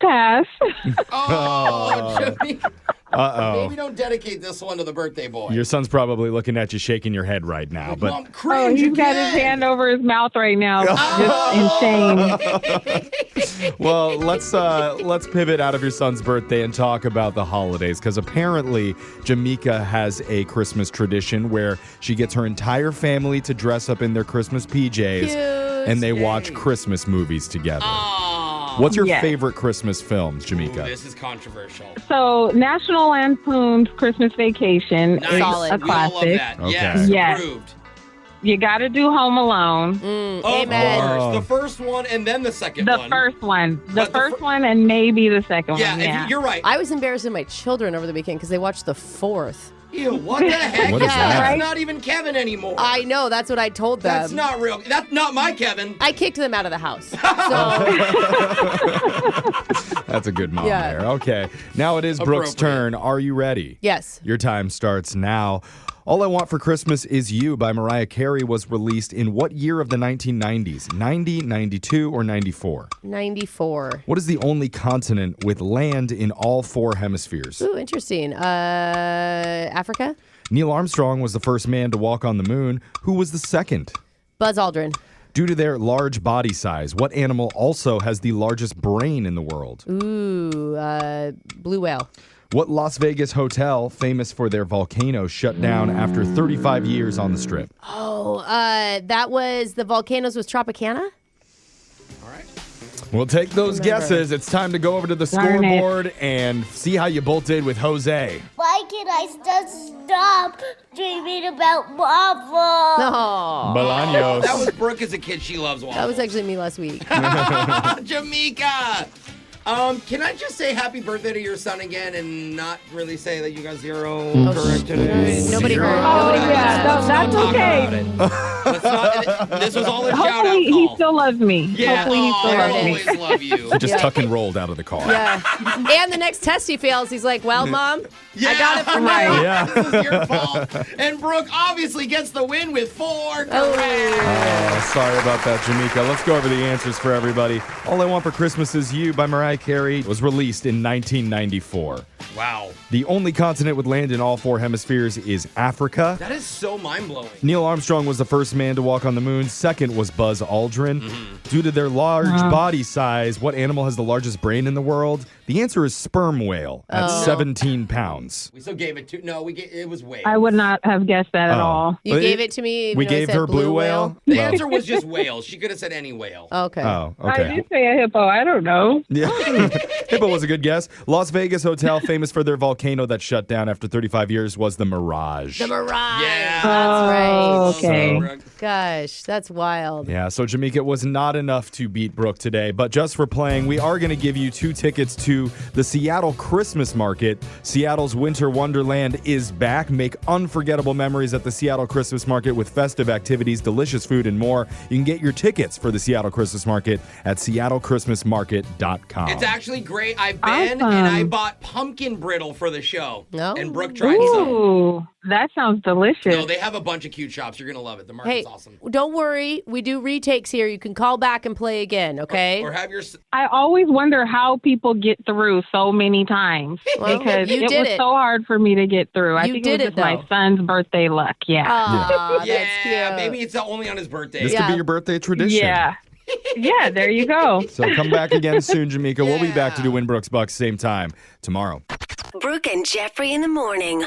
Pass. Oh, Jimmy. Uh-oh. Maybe don't dedicate this one to the birthday boy. Your son's probably looking at you shaking your head right now. But Mom, cringe He's got his again. hand over his mouth right now, just in shame. well, let's pivot out of your son's birthday and talk about the holidays, because apparently Jamaica has a Christmas tradition where she gets her entire family to dress up in their Christmas PJs and they watch Christmas movies together. What's your favorite Christmas films, Jamaica? This is controversial. So, National Lampoon's Christmas Vacation is Solid. a We all love classic. that. Okay. Yes, Yes. approved. You got to do Home Alone. Of Amen. course. The first one and then the second The one. first one. The But the first one and maybe the second Yeah, one. if you're right. I was embarrassing my children over the weekend because they watched the 4th. Ew, what the heck? What is that? That's not even Kevin anymore. I know, that's what I told them. That's not real. That's not my Kevin. I kicked them out of the house. So, That's a good mom Yeah. there. Okay. Now it is Brooke's Appropriate. turn. Are you ready? yes. Your time starts now. All I Want for Christmas Is You by Mariah Carey was released in what year of the 1990s? 90, 92, or 94? 94. What is the only continent with land in all 4 hemispheres? Ooh, interesting. Africa? Neil Armstrong was the first man to walk on the moon. Who was the second? Buzz Aldrin. Due to their large body size, what animal also has the largest brain in the world? Ooh, blue whale. What Las Vegas hotel, famous for their volcano, shut down after 35 years on the Strip? Oh, that was the volcanoes with Tropicana? We'll take those guesses. It's time to go over to the Darn it. scoreboard and see how you both did with Jose. Why can I stop dreaming about waffles? Oh. Bolaños. That was Brooke as a kid. She loves waffles. That was actually me last week. Jamaica. Can I just say happy birthday to your son again and not really say that you got zero correct today? Nobody heard. Oh, yeah. No, that's okay. Let's not, this was all a shout out Hopefully call. he still loves me. Yeah, Hopefully he still loves me. always love you. He just tuck and rolled out of the car. Yeah. And the next test he fails, he's like, well, Mom, I got it from Right. you. Yeah. This is your fault. And Brooke obviously gets the win with 4 correct. Oh, sorry about that, Jamaica. Let's go over the answers for everybody. All I Want for Christmas Is You by Mariah Carey was released in 1994. Wow. The only continent with land in all 4 hemispheres is Africa. That is so mind-blowing. Neil Armstrong was the first man to walk on the moon. Second was Buzz Aldrin. Mm-hmm. Due to their large body size, what animal has the largest brain in the world? The answer is sperm whale at 17 pounds. We still gave it to... No, it was whale. I would not have guessed that at all. You gave it to me. We even though I gave said her blue whale. The Well, answer was just whale. She could have said any whale. Okay. Oh, I okay. did say a hippo. I don't know. Yeah. Hippo was a good guess. Las Vegas hotel, famous for their volcano that shut down after 35 years, was the Mirage. The Mirage. Yeah. That's right. Okay. Gosh, that's wild. Yeah, so Jamaica, it was not enough to beat Brooke today, but just for playing, we are going to give you 2 tickets to the Seattle Christmas Market. Seattle's Winter Wonderland is back. Make unforgettable memories at the Seattle Christmas Market with festive activities, delicious food, and more. You can get your tickets for the Seattle Christmas Market at seattlechristmasmarket.com. It's actually great. I've been and I bought pumpkin brittle for the show. No? And Brooke tried some. Ooh, that sounds delicious. No, they have a bunch of cute shops. You're going to love it. The market's awesome. Don't worry. We do retakes here. You can call back and play again, okay? Or have your... I always wonder how people get through so many times Well, because you it did was it. so hard for me to get through. I You think did it was it, just my though. son's birthday luck. Yeah. Aw, Yeah, that's cute. maybe it's only on his birthday. This could be your birthday tradition. Yeah. Yeah, there you go. So come back again soon, Jamaica. We'll be back to do Win Brooks Bucks same time tomorrow. Brooke and Jeffrey in the morning.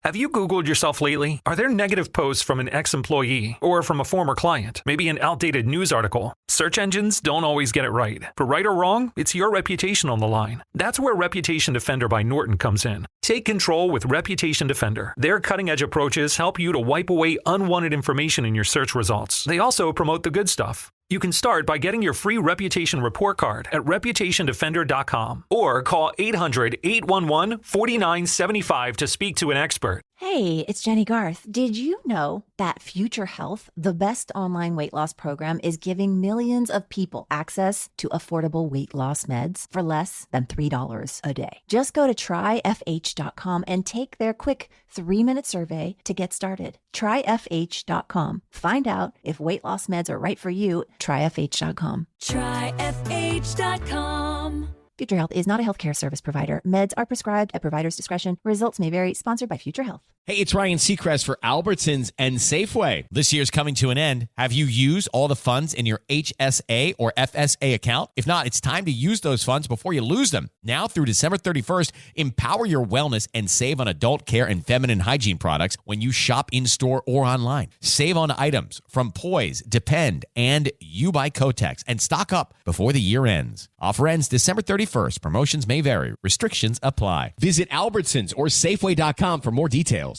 Have you Googled yourself lately? Are there negative posts from an ex-employee or from a former client? Maybe an outdated news article? Search engines don't always get it right. But right or wrong, it's your reputation on the line. That's where Reputation Defender by Norton comes in. Take control with Reputation Defender. Their cutting-edge approaches help you to wipe away unwanted information in your search results. They also promote the good stuff. You can start by getting your free reputation report card at reputationdefender.com or call 800-811-4975 to speak to an expert. Hey, it's Jenny Garth. Did you know that Future Health, the best online weight loss program, is giving millions of people access to affordable weight loss meds for less than $3 a day? Just go to tryfh.com and take their quick 3-minute survey to get started. Tryfh.com. Find out if weight loss meds are right for you. Tryfh.com. Tryfh.com. Future Health is not a healthcare service provider. Meds are prescribed at provider's discretion. Results may vary. Sponsored by Future Health. Hey, it's Ryan Seacrest for Albertsons and Safeway. This year's coming to an end. Have you used all the funds in your HSA or FSA account? If not, it's time to use those funds before you lose them. Now through December 31st, empower your wellness and save on adult care and feminine hygiene products when you shop in-store or online. Save on items from Poise, Depend, and You by Kotex, and stock up before the year ends. Offer ends December 31st. Promotions may vary. Restrictions apply. Visit Albertsons or Safeway.com for more details.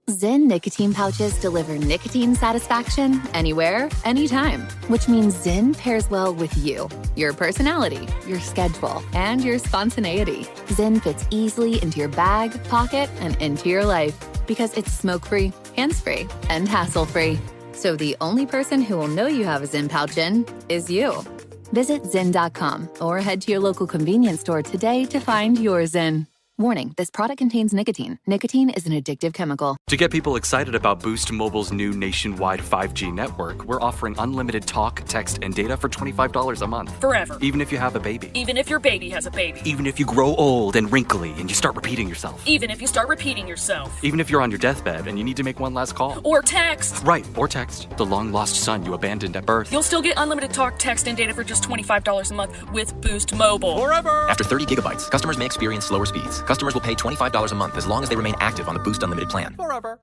Zyn nicotine pouches deliver nicotine satisfaction anywhere, anytime, which means Zyn pairs well with you, your personality, your schedule, and your spontaneity. Zyn fits easily into your bag, pocket, and into your life because it's smoke-free, hands-free, and hassle-free. So the only person who will know you have a Zyn pouch in is you. Visit Zyn.com or head to your local convenience store today to find your Zyn. Warning, this product contains nicotine. Nicotine is an addictive chemical. To get people excited about Boost Mobile's new nationwide 5G network, we're offering unlimited talk, text, and data for $25 a month. Forever. Even if you have a baby. Even if your baby has a baby. Even if you grow old and wrinkly and you start repeating yourself. Even if you start repeating yourself. Even if you're on your deathbed and you need to make one last call. Or text. Right, or text. The long-lost son you abandoned at birth. You'll still get unlimited talk, text, and data for just $25 a month with Boost Mobile. Forever! After 30 gigabytes, customers may experience slower speeds. Customers will pay $25 a month as long as they remain active on the Boost Unlimited plan. Forever.